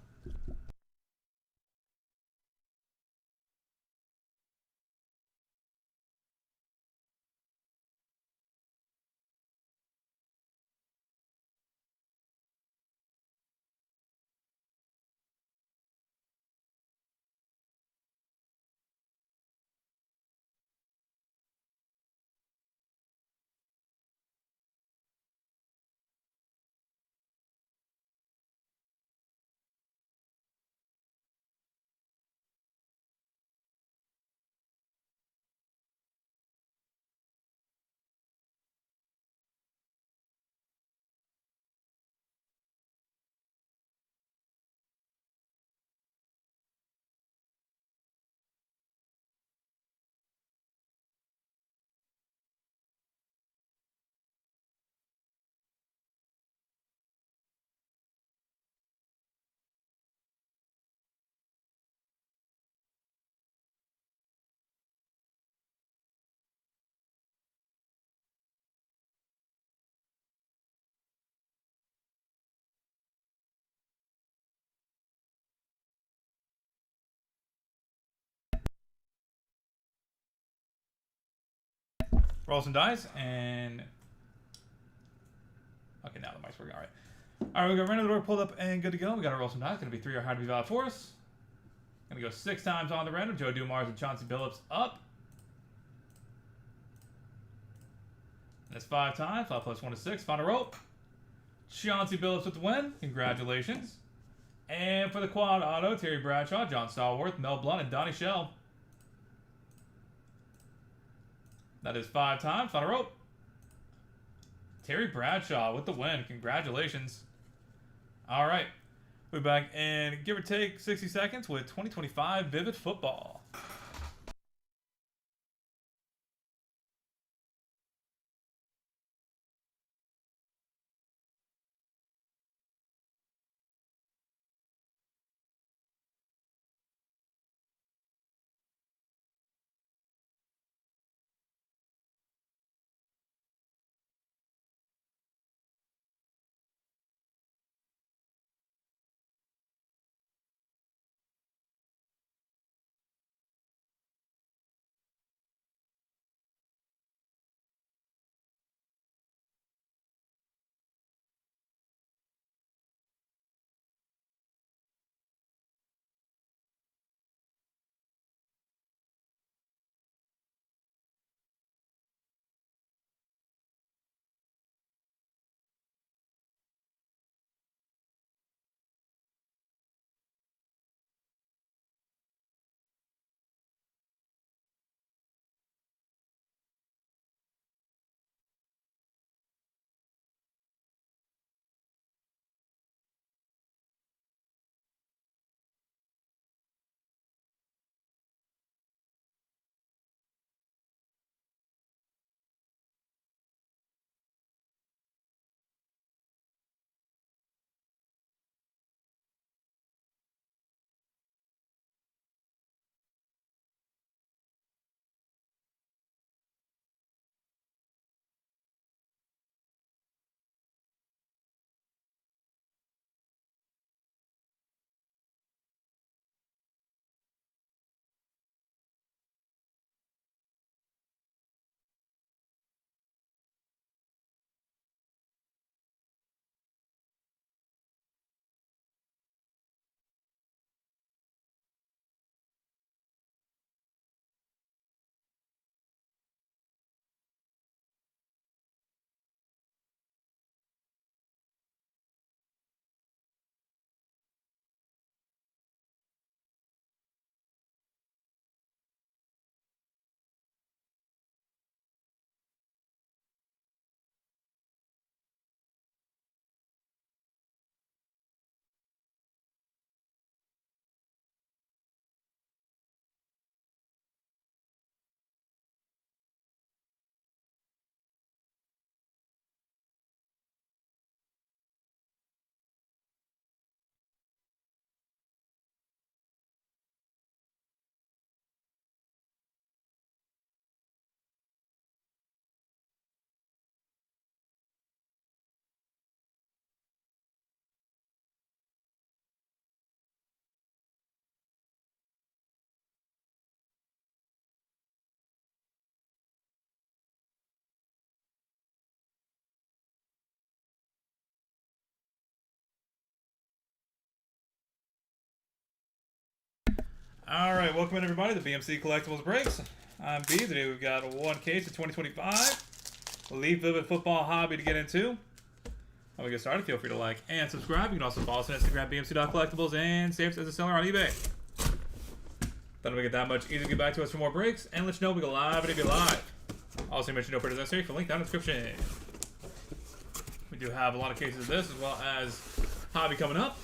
Roll some dice, and okay, now the mic's working. All right. All right, we got random door pulled up and good to go. We got to roll some dice. Going to be 3 or higher to be valid for us. Going to go 6 times on the random. Joe Dumars and Chauncey Billups up. And that's 5 times. 5 plus 1 is 6. Final roll. Chauncey Billups with the win. Congratulations. And for the quad auto, Terry Bradshaw, John Stallworth, Mel Blount, and Donnie Shell. That is 5 times. Final roll. Terry Bradshaw with the win. Congratulations. All right. We'll be back in give or take 60 seconds with 2025 Vivid Football. Alright, welcome in everybody to BMC Collectibles Breaks. I'm B. Today we've got one case of 2025 Elite Vivid Football Hobby to get into. When we get started, feel free to like and subscribe. You can also follow us on Instagram, BMC.collectibles, and save us as a seller on eBay. That'll make it that much easier to get back to us for more breaks and let you know we go live and if you're live. Also, mention no purchase necessary for link down in the description. We do have a lot of cases of this as well as hobby coming up.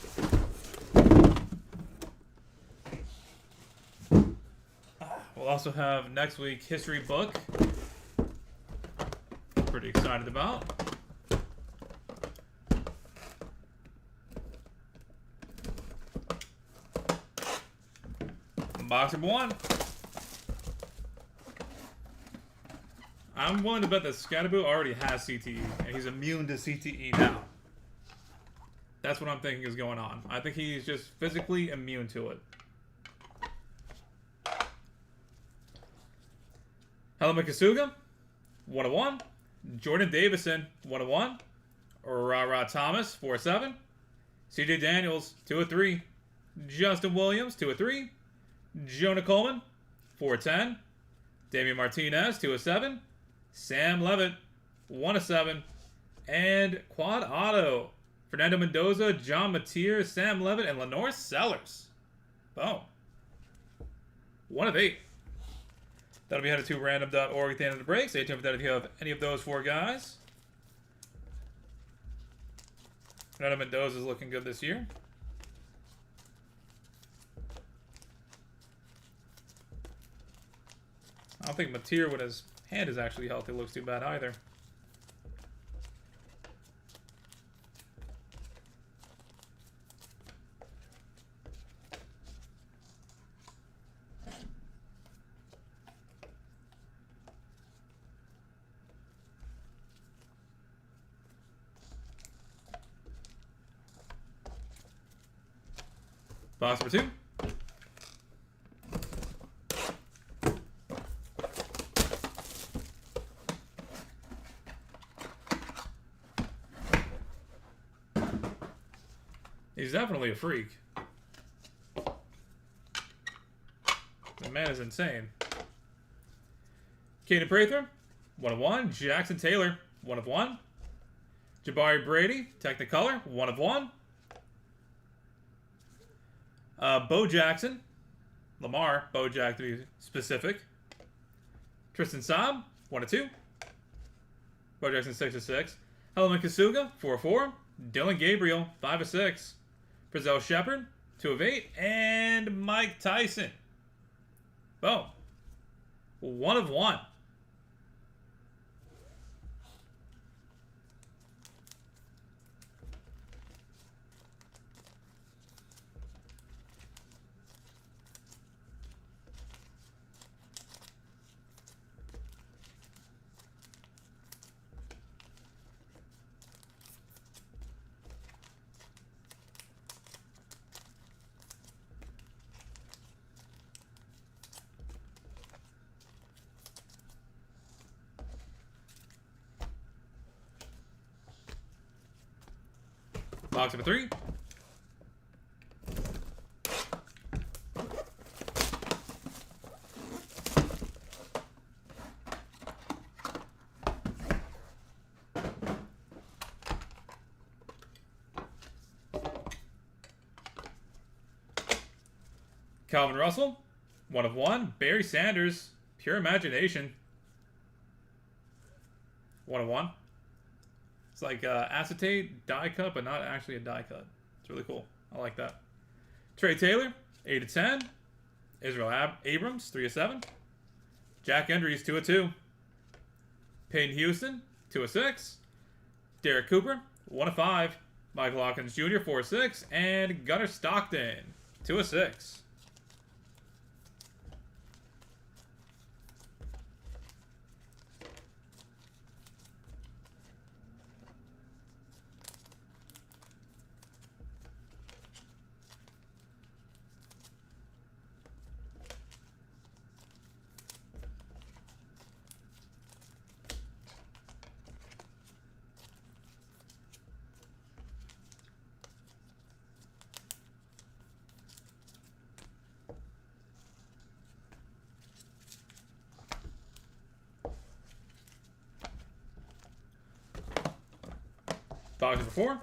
We'll also have next week history book. Pretty excited about. Box number one. I'm willing to bet that Scatterboo already has CTE, and he's immune to CTE now. That's what I'm thinking is going on. I think he's just physically immune to it. Helmet Kasuga, 1/1. Jordan Davison, 1/1. Ra Thomas, 4/7. CJ Daniels, 2/3. Justin Williams, 2/3. Jonah Coleman, 4/10. Damian Martinez, 2/7. Sam Levitt, 1/7. And quad auto, Fernando Mendoza, John Mateer, Sam Levitt, and Lenore Sellers. Boom. 1/8. That'll be headed to random.org at the end of the break. Stay tuned for that if you have any of those four guys. Fernando Mendoza is looking good this year. I don't think Mateer, when his hand is actually healthy, looks too bad either. Box number 2. He's definitely a freak. The man is insane. Caden Prather, 1/1. Jackson Taylor, 1/1. Jabari Brady, Technicolor, 1/1. Bo Jackson, Lamar, Bo Jack to be specific. Tristan Saab, 1/2. Bo Jackson, 6/6. Helmet Kasuga, 4/4. Dylan Gabriel, 5/6. Brazil Shepard, 2/8. And Mike Tyson. Boom. 1/1. Box number 3. Calvin Russell, 1/1. Barry Sanders, Pure Imagination, 1/1. It's like acetate die cut, but not actually a die cut. It's really cool. I like that. Trey Taylor, 8/10. Israel Abrams, 3/7. Jack Endries, 2/2. Peyton Houston, 2/6. Derek Cooper, 1/5. Michael Hawkins Jr., 4/6. And Gunnar Stockton, 2/6. Box number 4.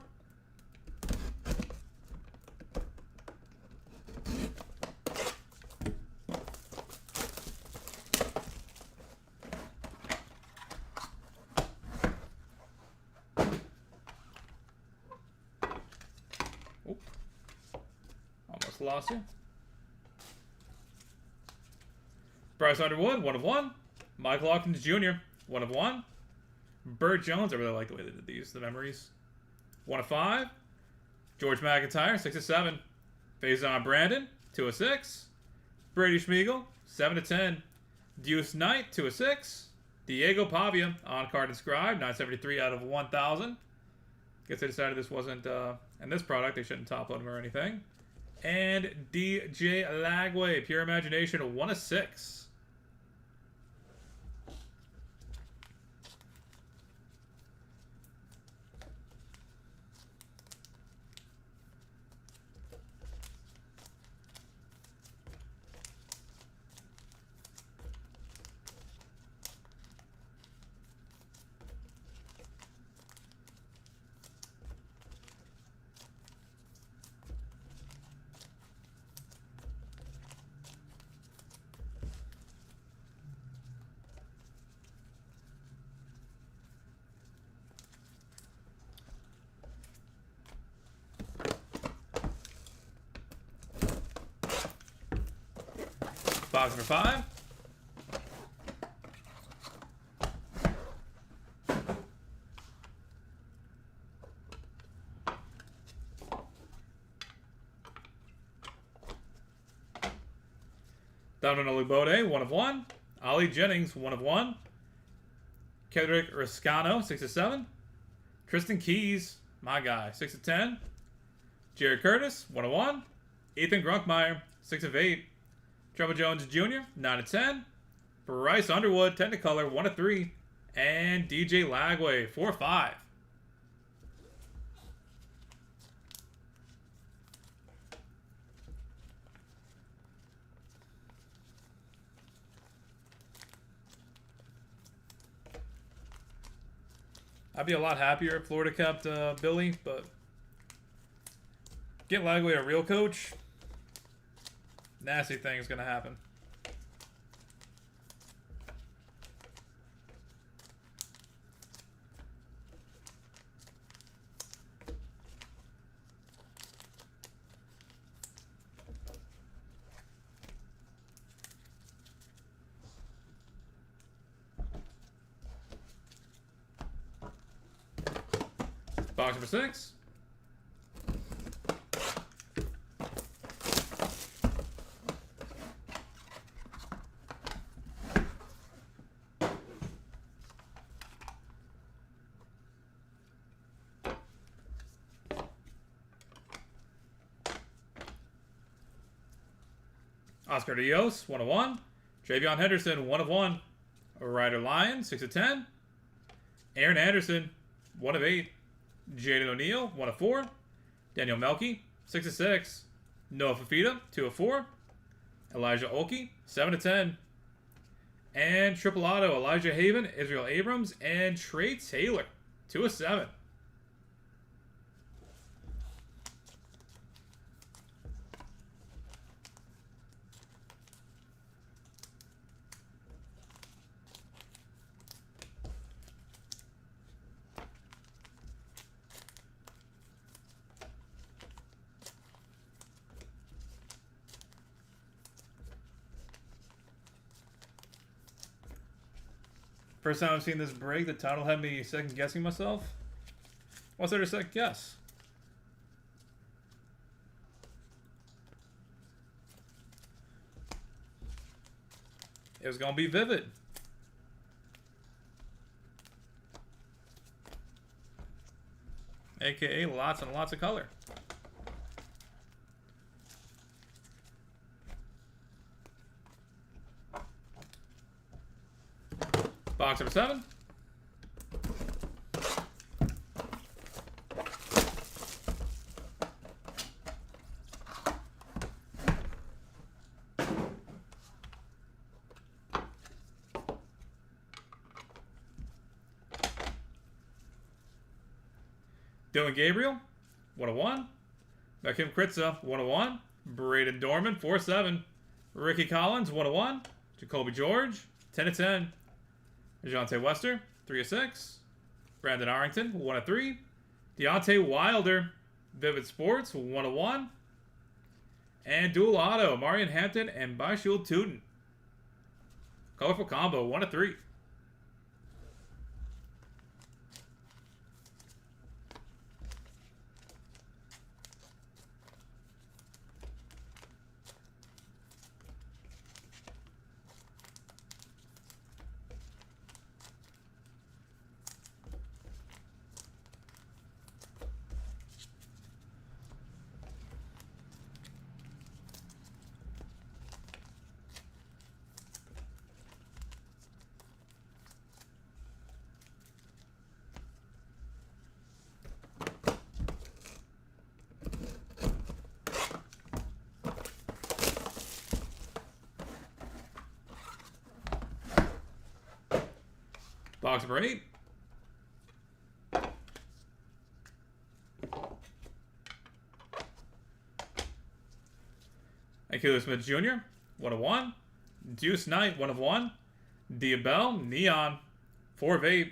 Oop. Almost lost you. Bryce Underwood, 1 of 1. Michael Hawkins Jr., 1 of 1. Burt Jones, I really like the way they did these, the memories. 1 of 5. George McIntyre, 6 of 7. Faison Brandon, 2 of 6. Brady Schmiegel, 7 of 10. Deuce Knight, 2 of 6. Diego Pavia, on card inscribed, 973 out of 1,000. Guess they decided this wasn't in this product, they shouldn't top load them or anything. And DJ Lagway, Pure Imagination, 1 of 6. Box number 5. Donovan Olubode, 1 of 1. Ollie Jennings, 1 of 1. Kendrick Riscano, 6 of 7. Tristan Keys, my guy, 6 of 10. Jerry Curtis, 1 of 1. Ethan Grunkmeyer, 6 of 8. Trevor Jones Jr., 9 of 10. Bryce Underwood, Technicolor, 1 of 3. And DJ Lagway, 4 of 5. I'd be a lot happier if Florida kept Billy, but get Lagway a real coach. Nasty thing's gonna happen. Box number 6. Oscar Dios, 1 of 1. Travion Henderson, 1 of 1. Ryder Lyon, 6 of 10. Aaron Anderson, 1 of 8. Jaden O'Neal, 1 of 4. Daniel Melky, 6 of 6. Noah Fafita, 2 of 4. Elijah Olkey, 7 of 10. And triple auto, Elijah Haven, Israel Abrams, and Trey Taylor, 2 of 7. First time I've seen this break, the title had me second guessing myself. What's there to second guess? It was gonna be vivid. AKA lots and lots of color. Box number 7. Dylan Gabriel, 101. Beckham Kritza, 101. Braden Dorman, 4-7. Ricky Collins, 101. Jacoby George, 10-10. DeJounte Wester, 3-6. Brandon Arrington, 1-3. Deontay Wilder, Vivid Sports, 101. And dual auto, Marion Hampton and Baishul Tootin. Colorful combo, 1-3. Box number 8. Achilles Smith Jr., 1-1. Deuce Knight, 1-1. Diabell, Neon, 4-8.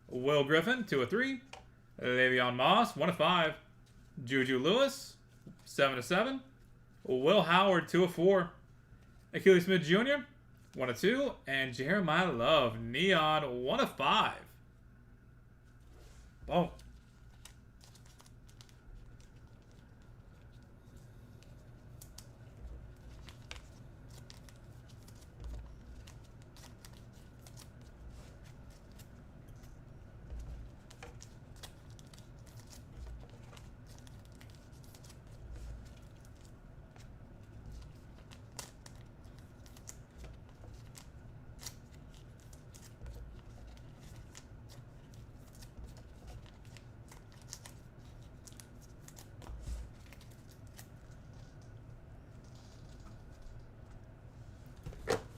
Will Griffin, 2-3. Le'Veon Moss, 1-5. Juju Lewis, 7-7. Will Howard, 2-4. Achilles Smith Jr., 1-2, and Jeremiah Love, Neon, 1-5. Boom.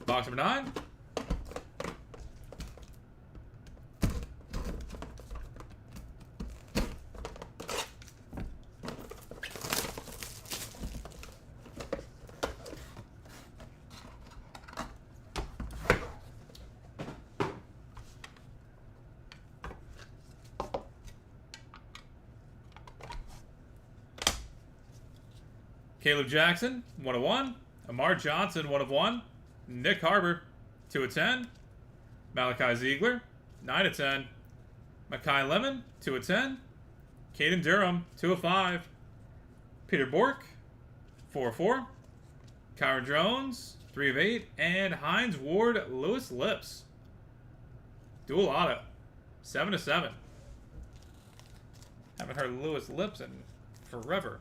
Box number 9. Caleb Jackson, 1-1. Amar Johnson, 1-1. Nick Harbor, 2-10. Malachi Ziegler, 9-10. Makai Lemon, 2-10. Caden Durham, 2-5. Peter Bork, 4-4. Kyron Jones, 3-8. And Hines Ward, Lewis Lips. Dual auto, 7-7. Haven't heard Lewis Lips in forever.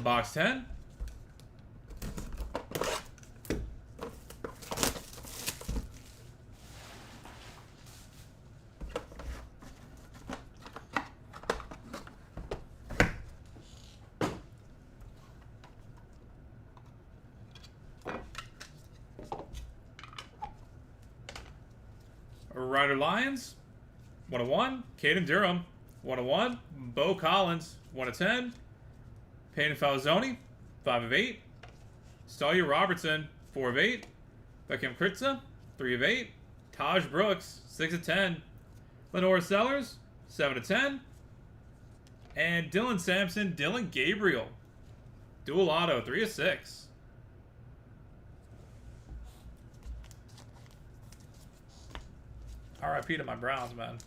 Box 10. Ryder Lions, 1-1. Caden Durham, 1-1. Bo Collins, 1-10. Peyton Falzoni, 5-8. Stalia Robertson, 4-8. Beckham Kritza, 3-8. Taj Brooks, 6-10. Lenore Sellers, 7-10. And Dylan Sampson, Dylan Gabriel. Dual auto, 3-6. RIP to my Browns, man.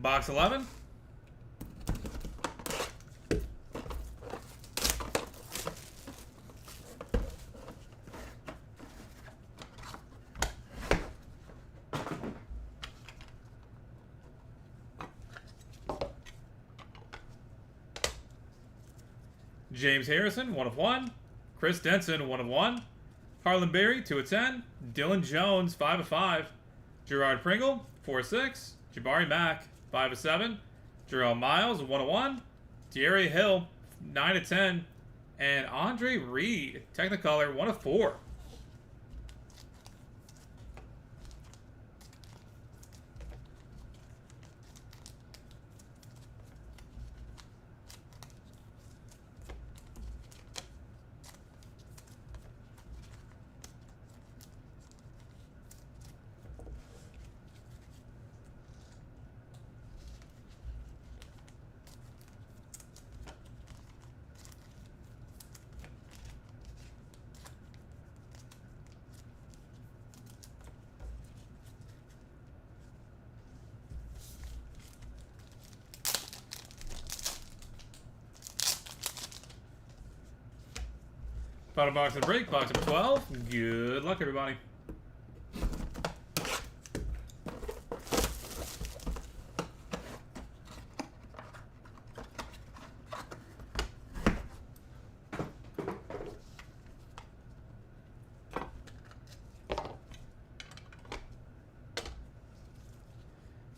Box 11. James Harrison, 1 of 1. Chris Denson, 1 of 1. Harlan Berry, 2 of 10. Dylan Jones, 5 of 5. Gerard Pringle, 4 of 6. Jabari Mack, 5 of 7. Jerome Miles, 1 of 1. Thierry Hill, 9 of 10. And Andre Reed, Technicolor, 1 of 4. Final box of the break, box number 12. Good luck, everybody.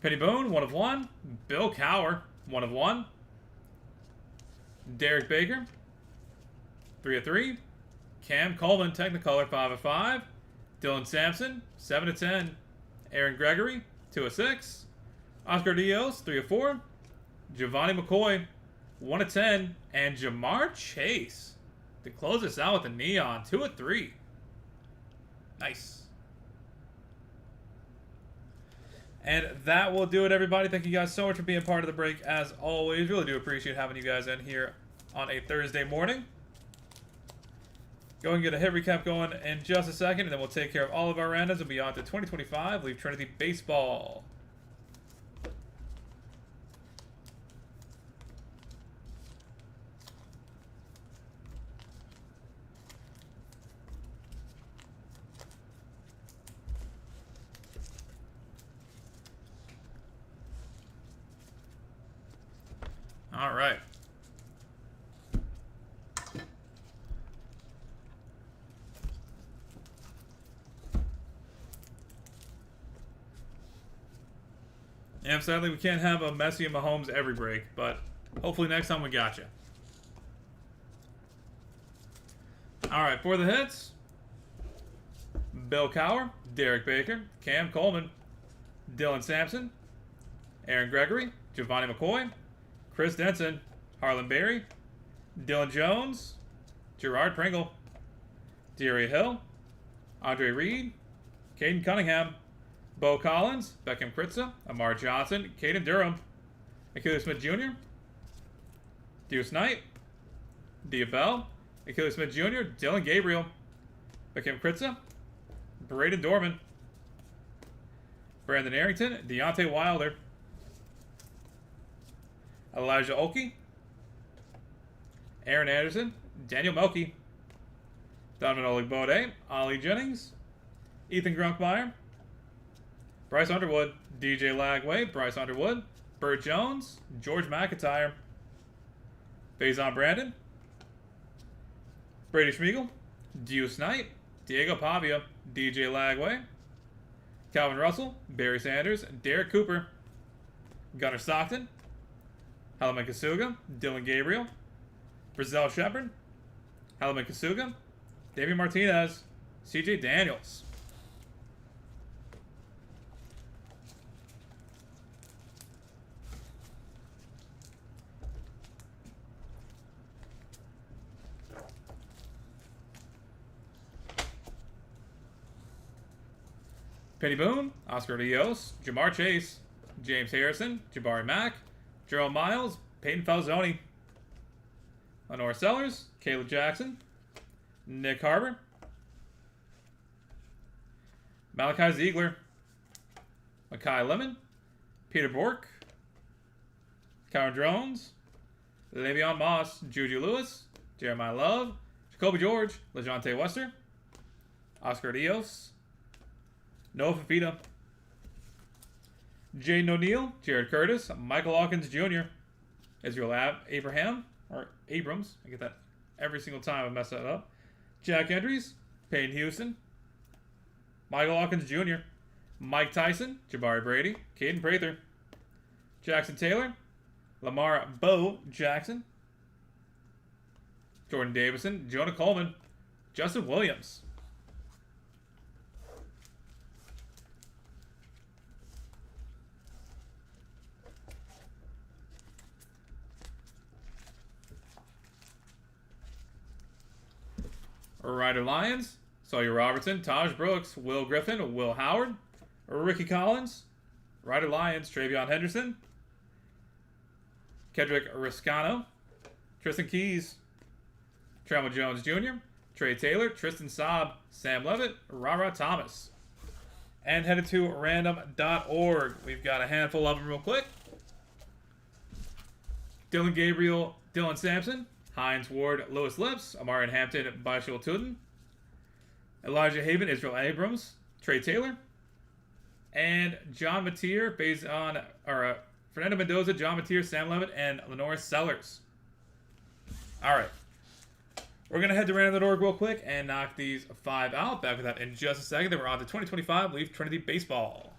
Penny Boone, 1 of 1. Bill Cowher, 1 of 1. Derek Baker, 3 of 3. Cam Coleman, Technicolor, 5 of 5. Dylan Sampson, 7 of 10. Aaron Gregory, 2 of 6. Oscar Dios, 3 of 4. Giovanni McCoy, 1 of 10. And Jamar Chase to close us out with the neon, 2 of 3. Nice. And that will do it, everybody. Thank you guys so much for being part of the break, as always. Really do appreciate having you guys in here on a Thursday morning. Go and get a hit recap going in just a second, and then we'll take care of all of our randoms and be on to 2025 Leaf Trinity Baseball. All right. Yeah, sadly we can't have a Messi and Mahomes every break, but hopefully next time we got you. Alright, for the hits, Bill Cowher, Derek Baker, Cam Coleman, Dylan Sampson, Aaron Gregory, Giovanni McCoy, Chris Denson, Harlan Berry, Dylan Jones, Gerard Pringle, Thierry Hill, Andre Reed, Caden Cunningham, Bo Collins, Beckham Kritza, Amar Johnson, Caden Durham, Achilles Smith Jr., Deuce Knight, Dia Bell, Achilles Smith Jr., Dylan Gabriel, Beckham Kritza, Braden Dorman, Brandon Arrington, Deontay Wilder, Elijah Olkey, Aaron Anderson, Daniel Melky, Donovan Oligbode, Ollie Jennings, Ethan Grunkmeyer, Bryce Underwood, DJ Lagway, Bryce Underwood, Burt Jones, George McIntyre, Faison Brandon, Brady Schmiegel, Deuce Knight, Diego Pavia, DJ Lagway, Calvin Russell, Barry Sanders, Derek Cooper, Gunnar Stockton, Halaman Kasuga, Dylan Gabriel, Brazil Shepard, Halaman Kasuga, David Martinez, CJ Daniels. Penny Boone, Oscar Dios, Jamar Chase, James Harrison, Jabari Mack, Jerome Miles, Peyton Falzoni, Lenore Sellers, Caleb Jackson, Nick Harbor, Malachi Ziegler, Makai Lemon, Peter Bork, Kyron Drones, Le'Veon Moss, Juju Lewis, Jeremiah Love, Jacoby George, LeJontay Wester, Oscar Dios, Noah Fafita, Jaden O'Neal, Jared Curtis, Michael Hawkins Jr., Israel Abraham, or Abrams. I get that every single time I mess that up. Jack Andrews, Peyton Houston, Michael Hawkins Jr., Mike Tyson, Jabari Brady, Caden Prather, Jackson Taylor, Lamar Bo Jackson, Jordan Davison, Jonah Coleman, Justin Williams. Ryder Lions, Sawyer Robertson, Taj Brooks, Will Griffin, Will Howard, Ricky Collins, Ryder Lions, Travion Henderson, Kedrick Riscano, Tristan Keys, Trammell Jones Jr., Trey Taylor, Tristan Saab, Sam Levitt, Rara Thomas. And headed to random.org. We've got a handful of them real quick. Dylan Gabriel, Dylan Sampson, Hines Ward, Lewis Lips, Amarian Hampton, Bashul Tuden, Elijah Haven, Israel Abrams, Trey Taylor, and John Mateer, based on Fernando Mendoza, John Mateer, Sam Levitt, and Lenore Sellers. All right. We're going to head to random.org real quick and knock these 5 out. Back with that in just a second. Then we're on to 2025 Leaf Trinity Baseball.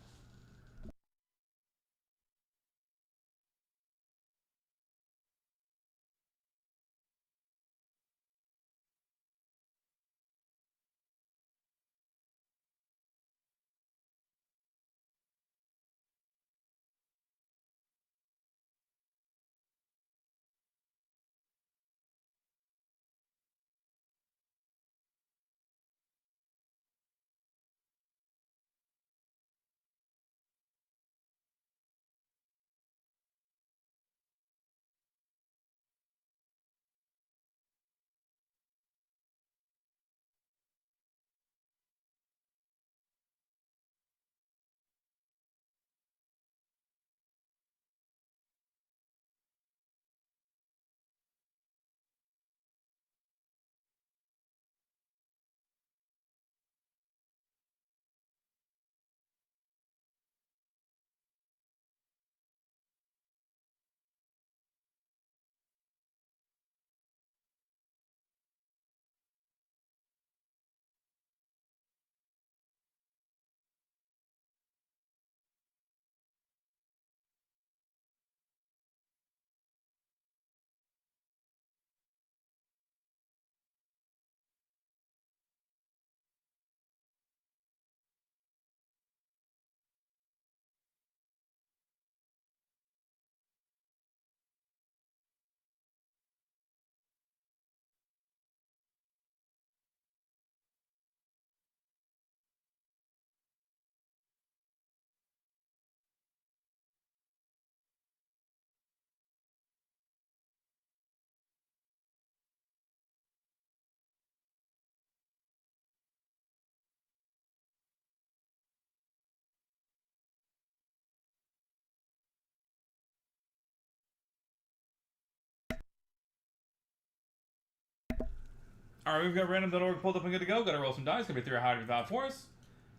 All right, we've got random.org pulled up and good to go. Got to roll some dice. Gonna be 3 high without for us.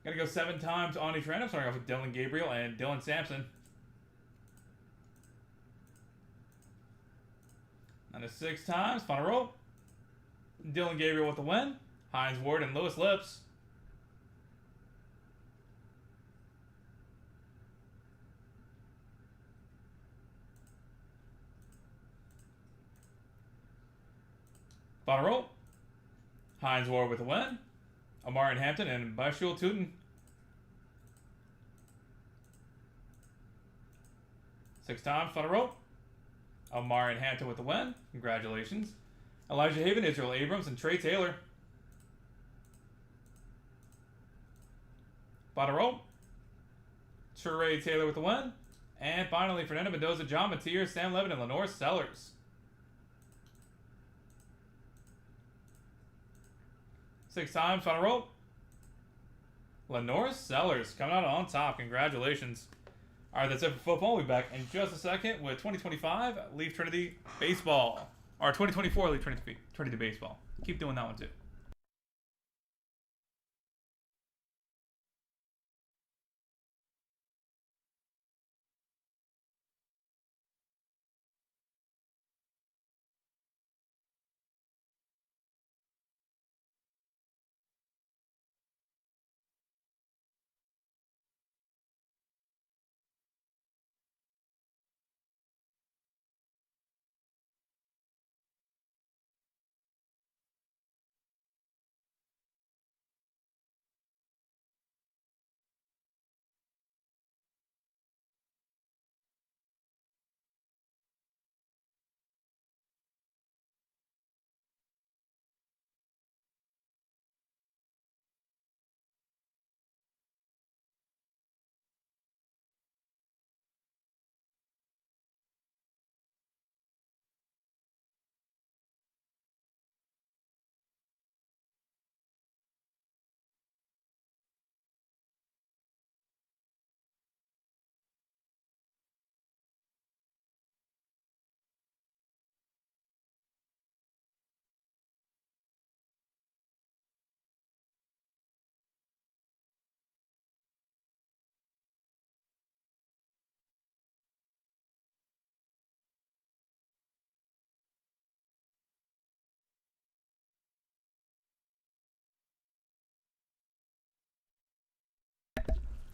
Gonna go 7 times on each random. Starting off with Dylan Gabriel and Dylan Sampson. And a 6 times. Final roll. Dylan Gabriel with the win. Hines Ward and Lewis Lips. Final roll. Hines Ward with the win. Amarian Hampton and Bashul Tuden. 6 times. Final roll. Amarian Hampton with the win. Congratulations. Elijah Haven, Israel Abrams, and Trey Taylor. Final roll. Trey Taylor with the win. And finally, Fernando Mendoza, John Mateer, Sam Levitt, and Lenore Sellers. 6 times. Final roll. Lenore Sellers coming out on top. Congratulations. All right, that's it for football. We'll be back in just a second with 2025 Leaf Trinity Baseball. Or 2024 Leaf Trinity Baseball. Keep doing that one too.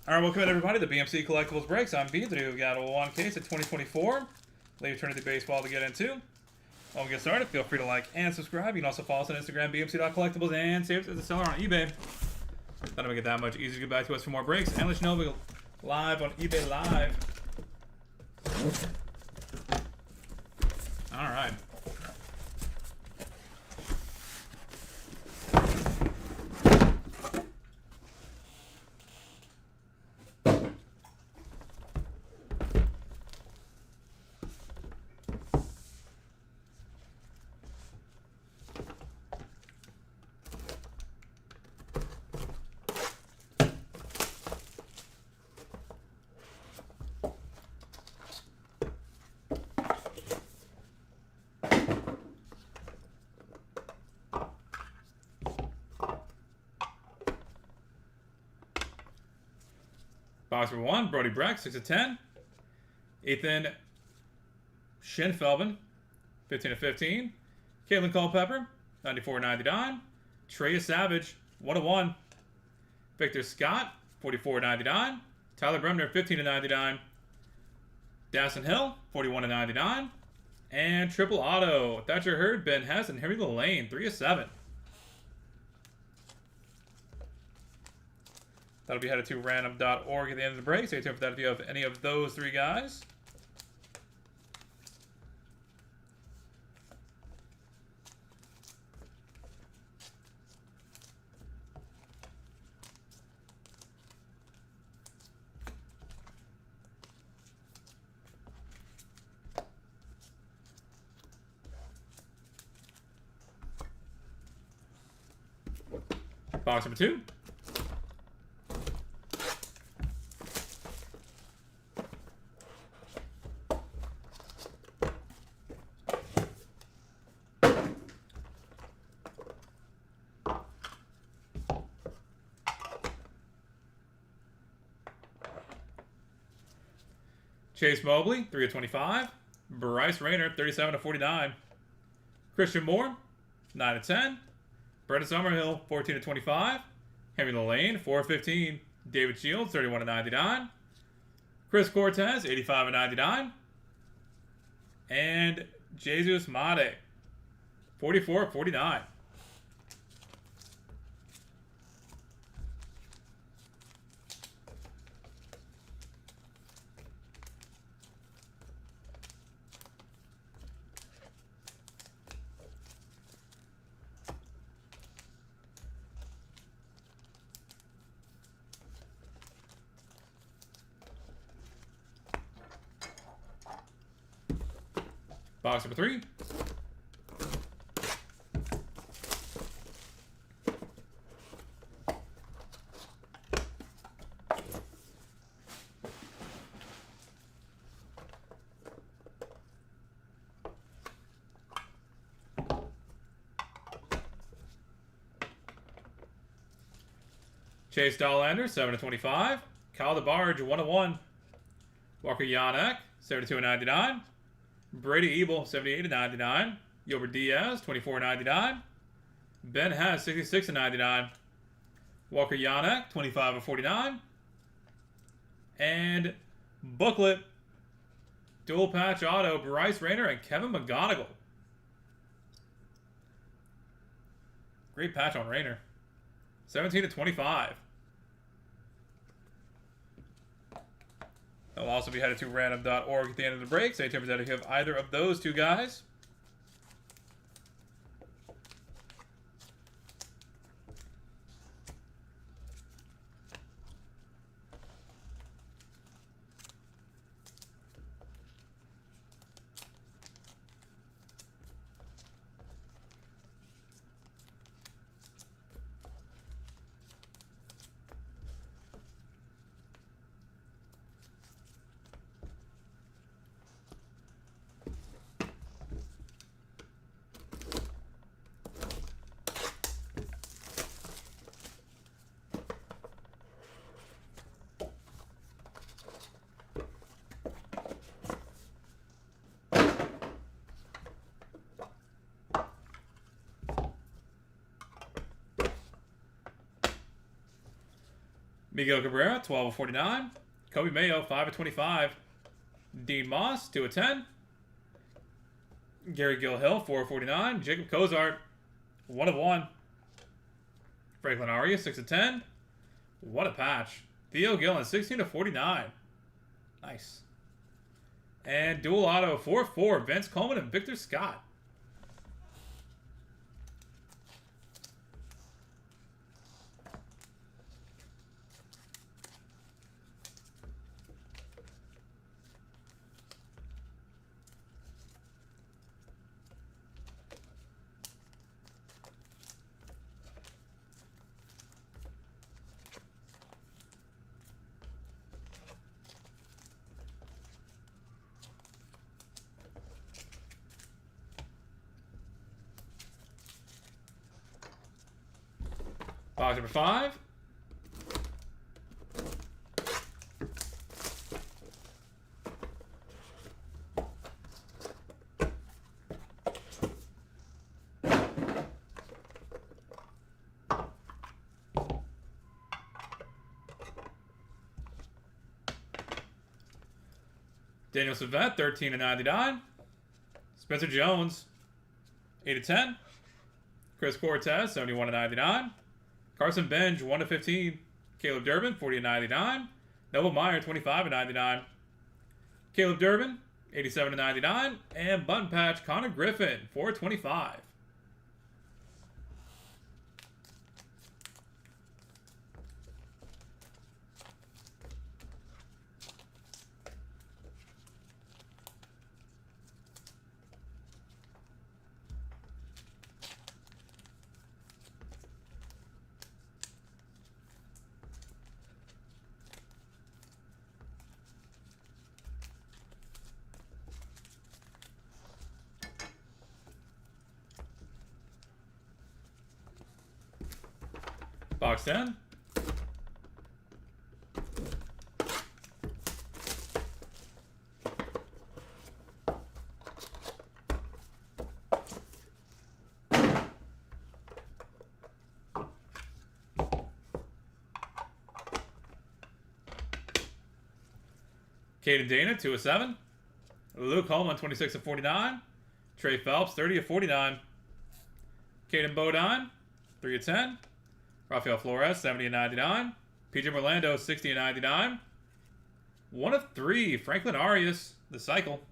All right, welcome in everybody to BMC Collectibles Breaks. I'm B. Today we've got a one case of 2024 Leaf Trinity Baseball to get into. While we get started, feel free to like and subscribe. You can also follow us on Instagram, bmc.collectibles, and save us as a seller on eBay. That'll make it that much easier to get back to us for more breaks. And let you know we're live on eBay Live. All right. Box number 1, Brody Breck, 6 of 10. Ethan Schinfelben, 15 of 15. Caitlin Culpepper, 94.99. Trey Savage, 1 of 1. Victor Scott, 44.99. Tyler Bremner, 15 of 99. Dasson Hill, 41.99. And triple auto, Thatcher Hurd, Ben Hess, and Henry Lane, 3 of 7. That'll be headed to random.org at the end of the break. Stay tuned for that if you have any of those three guys. Box number 2. Chase Mobley, 3 of 25. Bryce Rayner, 37 of 49. Christian Moore, 9 of 10. Brendan Summerhill, 14 of 25. Henry Lane, 4 of 15. David Shields, 31 of 99. Chris Cortez, 85 of 99. And Jesus Mate, 44 of 49. Box number 3. Chase Dollander, 7/25. Kyle DeBarge, 1/1. Walker Yanek, 72/99. Brady Ebel, 78/99. Gilbert Diaz, 24/99. Ben Hess, 66/99. Walker Yanek, 25/49. And booklet, dual patch auto, Bryce Rayner and Kevin McGonigal. Great patch on Rayner. 17/25. I'll also be headed to random.org at the end of the break. Stay tuned for that if you have either of those two guys. Miguel Cabrera, 12/49. Kobe Mayo, 5/25. Dean Moss, 2/10. Gary Gilhill, 4/49. Jacob Cozart, 1/1. Franklin Arias, 6/10. What a patch. Theo Gillen, 16/49. Nice. And dual auto, 4/4. Vince Coleman and Victor Scott. Box number 5. Daniel Savette, 13/99. Spencer Jones, 8/10. Chris Cortez, 71/99. Carson Benj, 1/15. Caleb Durbin, 40/99. Noah Meyer, 25/99. Caleb Durbin, 87/99. And button patch, Connor Griffin, 4/25. Box 10. Caden Dana, 2/7. Luke Holman, 26/49. Trey Phelps, 30/49. Caden Bodine, 3/10. Rafael Flores, 70/99. PJ Orlando, 60/99. 1/3. Franklin Arias, the cycle.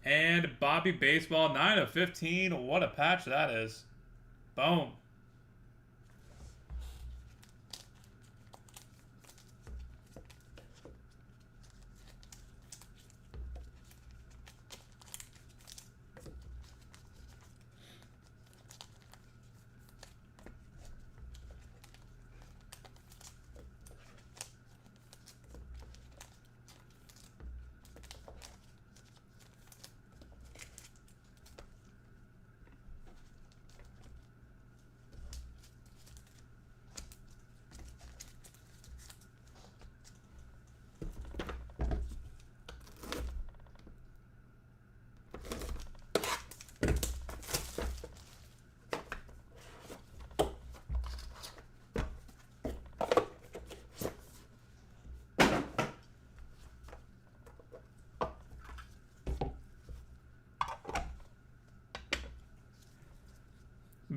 And Bobby Baseball, 9/15. What a patch that is. Boom.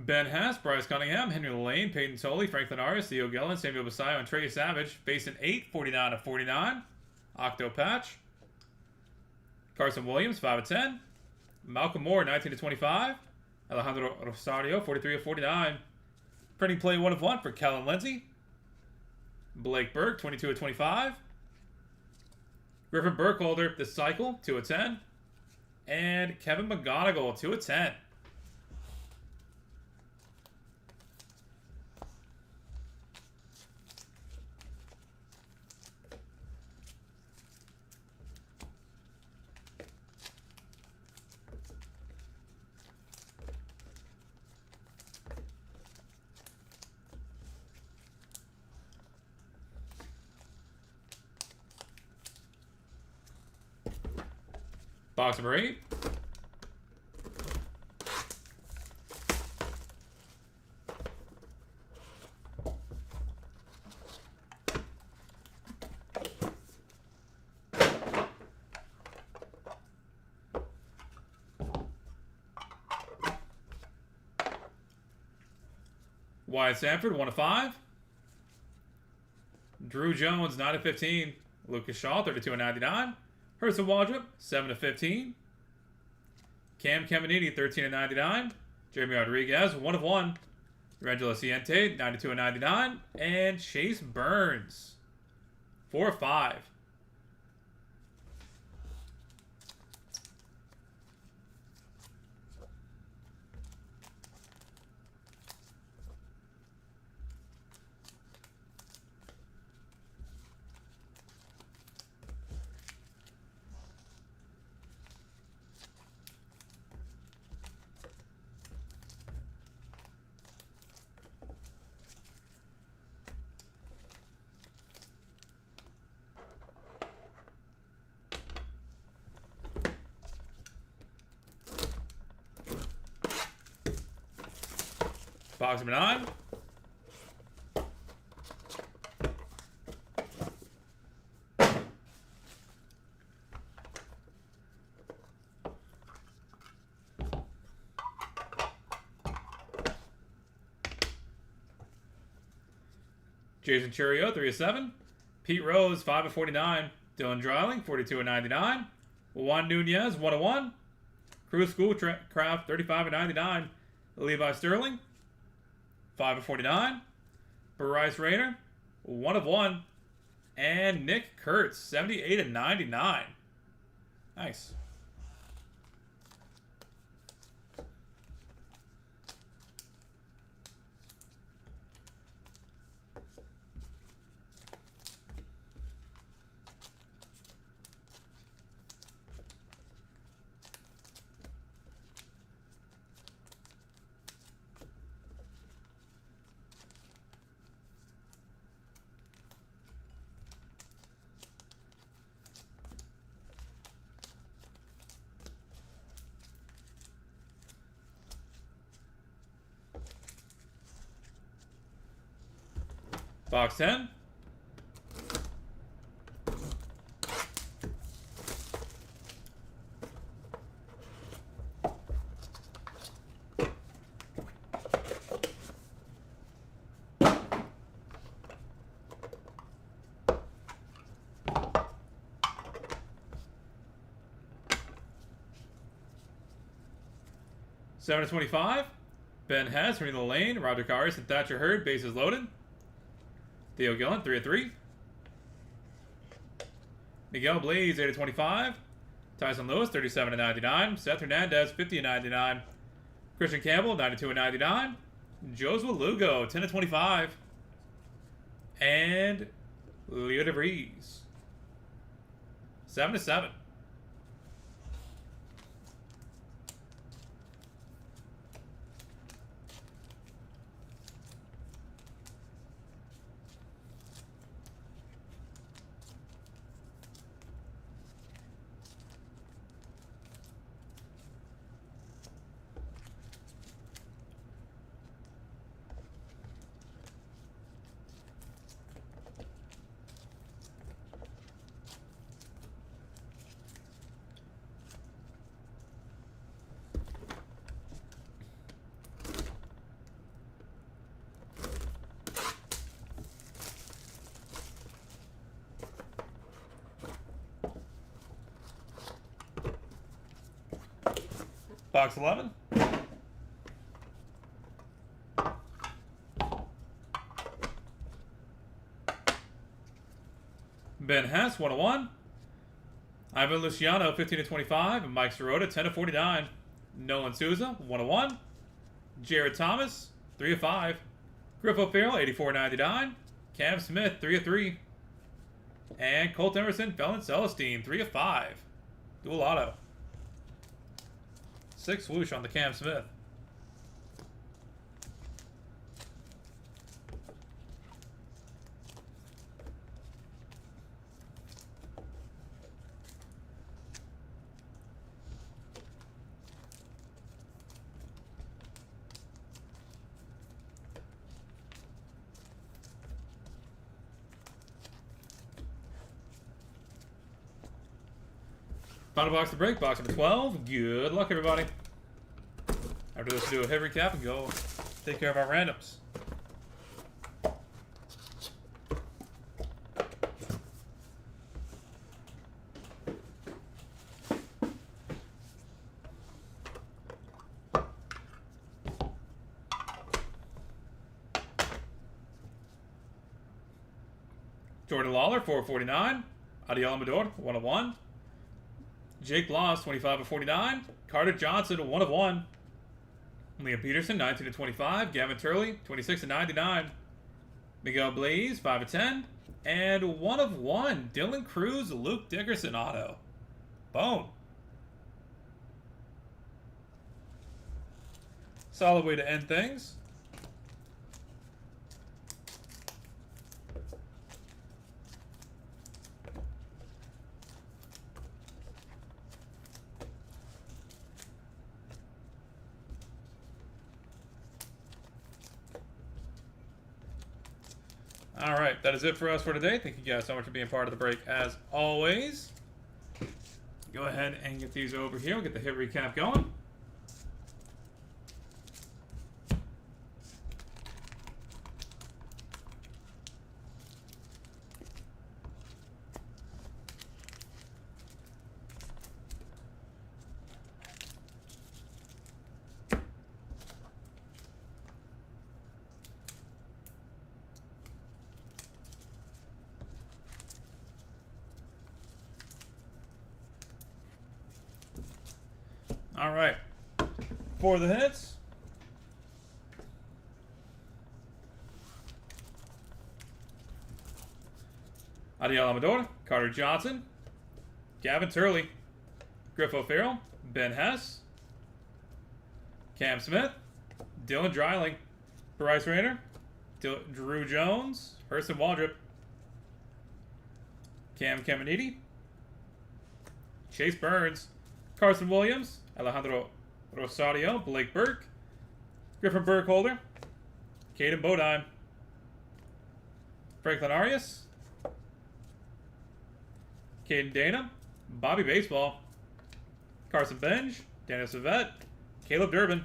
Ben Hess, Bryce Cunningham, Henry Lane, Peyton Tolley, Franklin Arias, Theo Gillen, Samuel Basayo, and Trey Savage. Facing 8, 49 of 49. Octo patch. Carson Williams, 5 of 10. Malcolm Moore, 19 of 25. Alejandro Rosario, 43 of 49. Printing play 1 of 1 for Kellen Lindsay. Blake Burke, 22 of 25. Griffin Burkholder, the cycle, 2 of 10. And Kevin McGonigal, 2 of 10. Box number 8. Wyatt Sanford, 1 of 5. Drew Jones, 9 of 15. Lucas Shaw, 32 of 99. Hurst Waldrop, 7 of 15. Cam Caminiti, 13 of 99. Jeremy Rodriguez, 1 of 1. Angelo Ciente, 92 of 99. And Chase Burns, 4 of 5. Box number 9. Jason Churio, 3 of 7. Pete Rose, 5 of 49. Dylan Dreiling, 42 of 99. Juan Nunez, 1 of 1. Cruz Schoolcraft, 35 of 99. Levi Sterling, 5 of 49. Bryce Rayner, 1 of 1. And Nick Kurtz, 78 of 99. Nice. Box 10. Seven of 25. Ben Hess, Reno Lane, Roger Caris, and Thatcher Hurd. Bases loaded. Theo Gillen, 3 of 3. Miguel Blaze, 8 of 25. Tyson Lewis, 37 of 99. Seth Hernandez, 50 of 99. Christian Campbell, 92 of 99. Josua Lugo, 10 of 25. And Leo DeVries, 7 of 7. Box 11. Ben Hess, 101. Ivan Luciano, 15/25. And Mike Sirota, 10/49. Nolan Souza, 101. Jared Thomas, 3/5. Griffo Farrell, 84/99. Cam Smith, 3/3. And Colt Emerson, Felon Celestine, 3/5. Dual auto. 6 swoosh on the Cam Smith. Final box to break, box number 12. Good luck, everybody. After this, we'll do a hit recap and go take care of our randoms. Jordan Lawler, 4/49. Adiel Amador, 1/1. Jake Bloss, 25/49. Carter Johnson, 1/1. Liam Peterson, 19/25. Gavin Turley, 26/99. Miguel Blaze, 5/10. And 1/1. Dylan Cruz, Luke Dickerson auto. Boom. Solid way to end things. All right, that is it for us for today. Thank you guys so much for being part of the break as always. Go ahead and get these over here. We'll get the hit recap going. All right, for the hits. Adiel Amador, Carter Johnson, Gavin Turley, Griffo Farrell, Ben Hess, Cam Smith, Dylan Dreiling, Bryce Rayner, Drew Jones, Hurston Waldrop, Cam Caminiti, Chase Burns, Carson Williams, Alejandro Rosario, Blake Burke, Griffin Burkholder, Caden Bodine, Franklin Arias, Caden Dana, Bobby Baseball, Carson Benj, Daniel Savette, Caleb Durbin,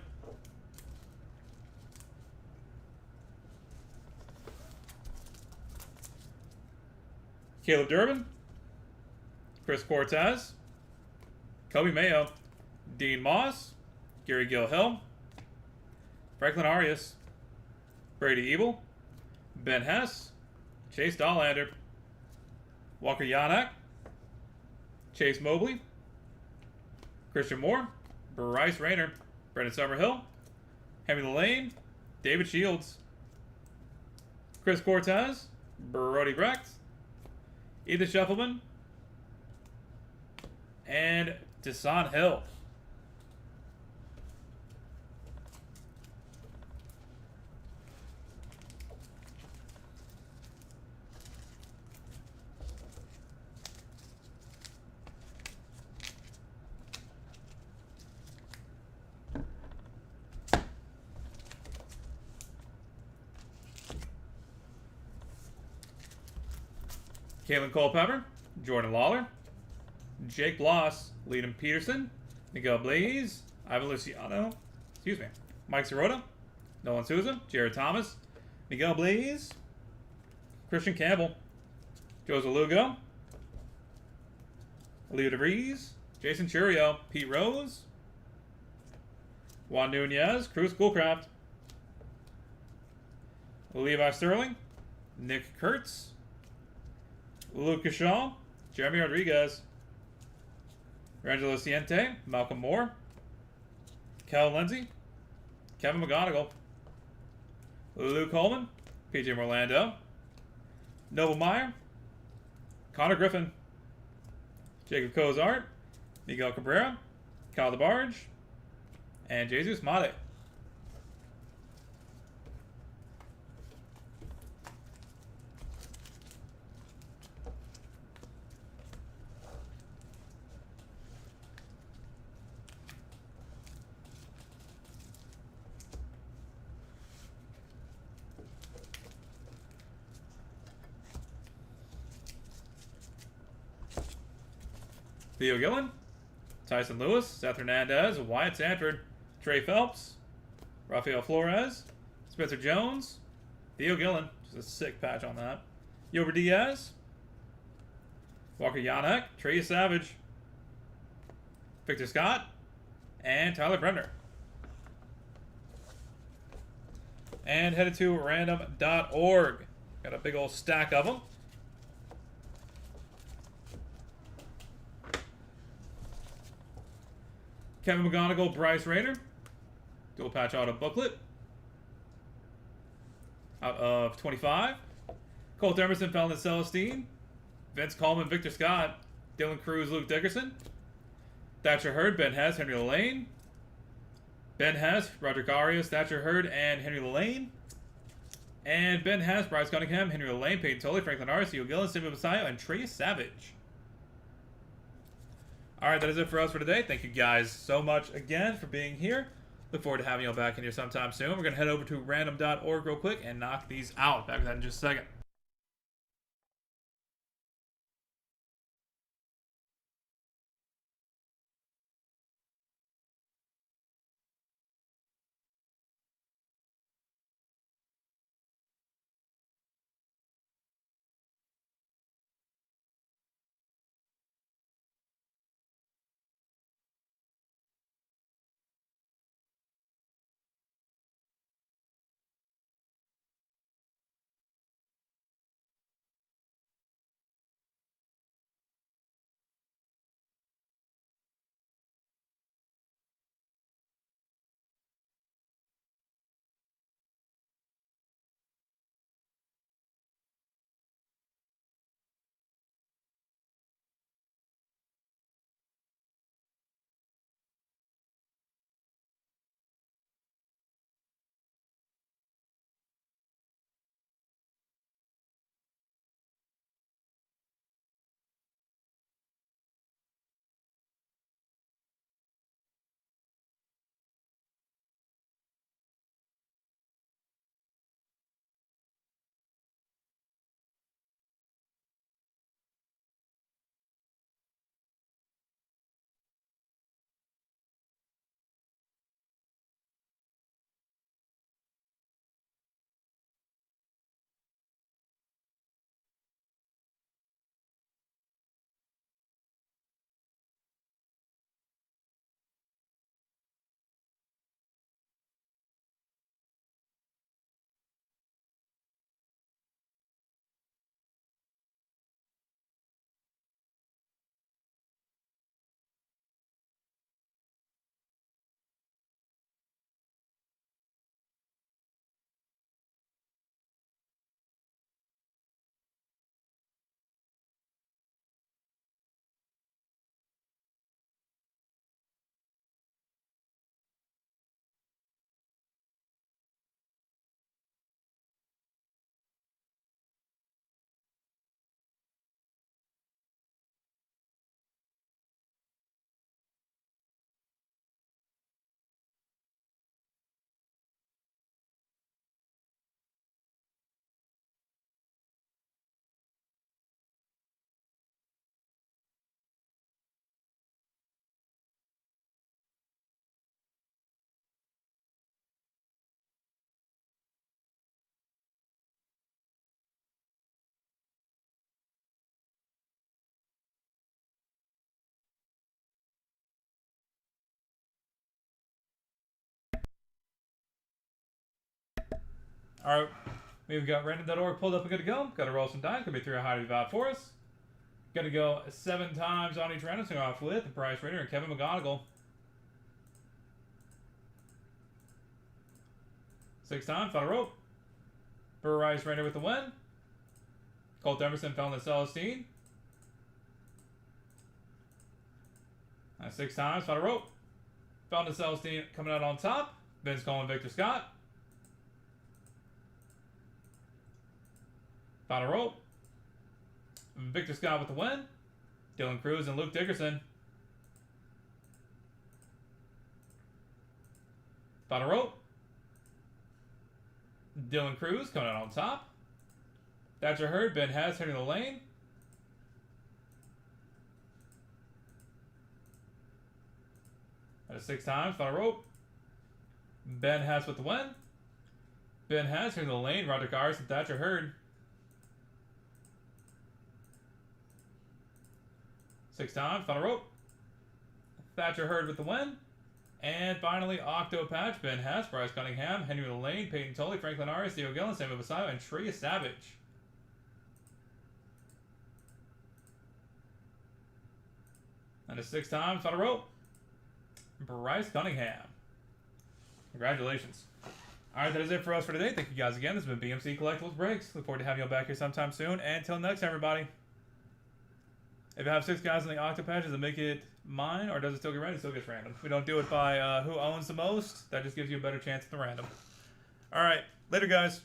Chris Cortez, Kobe Mayo, Dean Moss, Gary Gilhill, Franklin Arias, Brady Ebel, Ben Hess, Chase Dollander, Walker Yanak, Chase Mobley, Christian Moore, Bryce Rayner, Brendan Summerhill, Henry Lane, David Shields, Chris Cortez, Brody Brecht, Ethan Scheffelman, and Desan Hill. Kalen Culpepper, Jordan Lawler, Jake Bloss, Liam Peterson, Miguel Blaze, Ivan Luciano, Mike Sirota, Nolan Souza, Jared Thomas, Miguel Blaze, Christian Campbell, Joe Zalugo, Leo DeVries, Jason Churio, Pete Rose, Juan Nunez, Cruz Schoolcraft. Levi Sterling, Nick Kurtz, Lucas Shaw, Jeremy Rodriguez, Rangelo Ciente, Malcolm Moore, Cal Lindsey, Kevin McGonigal, Luke Coleman, PJ Orlando, Noble Meyer, Connor Griffin, Jacob Cozart, Miguel Cabrera, Kyle DeBarge, and Jesus Mate. Theo Gillen, Tyson Lewis, Seth Hernandez, Wyatt Sanford, Trey Phelps, Rafael Flores, Spencer Jones, Theo Gillen, just a sick patch on that, Yober Diaz, Walker Yanek, Trey Savage, Victor Scott, and Tyler Bremner. And headed to random.org. Got a big old stack of them. Kevin McGonigal, Bryce Rayner. Dual patch auto booklet. Out of 25. Colt Emerson, Felton Celestine. Vince Coleman, Victor Scott. Dylan Cruz, Luke Dickerson. Thatcher Hurd, Ben Hess, Henry Lane. Ben Hess, Roger Arias, Thatcher Hurd, and Henry Lane. And Ben Hess, Bryce Cunningham, Henry Lane, Peyton Tully, Franklin Arce, Theo Gillen, Stephen Messiah, and Trey Savage. Alright, that is it for us for today. Thank you guys so much again for being here. Look forward to having you all back in here sometime soon. We're going to head over to random.org real quick and knock these out. Back with that in just a second. All right, we've got random.org pulled up and good to go. Got to roll some dice. Could be 3 or high to be vibe for us. Got to go 7 times on each random. So off with the Price Raider and Kevin McGonigal. 6 times, final rope. Bryce Raider with the win. Colt Emerson found the Celestine. 6 times, final rope. Found the Celestine coming out on top. Vince Coleman, Victor Scott. Final rope. Victor Scott with the win. Dylan Cruz and Luke Dickerson. Final rope. Dylan Cruz coming out on top. Thatcher Hurd, Ben Hess hitting the lane. That is 6 times, final rope. Ben Hess with the win. Ben Hess hitting the lane, Roger Cars and Thatcher Hurd. 6 times, final rope. Thatcher Hurd with the win. And finally, Octo Patch, Ben Hess, Bryce Cunningham, Henry Lane, Peyton Tully, Franklin Arias, Theo Gillen, Samuel Basayo, and Tria Savage. And a 6 times, final rope. Bryce Cunningham. Congratulations. Alright, that is it for us for today. Thank you guys again. This has been BMC Collectibles Breaks. Look forward to having you all back here sometime soon. And until next time, everybody. If you have 6 guys in the Octo Patch, does it make it mine, or does it still get random? It still gets random. We don't do it by who owns the most. That just gives you a better chance at the random. Alright, later guys.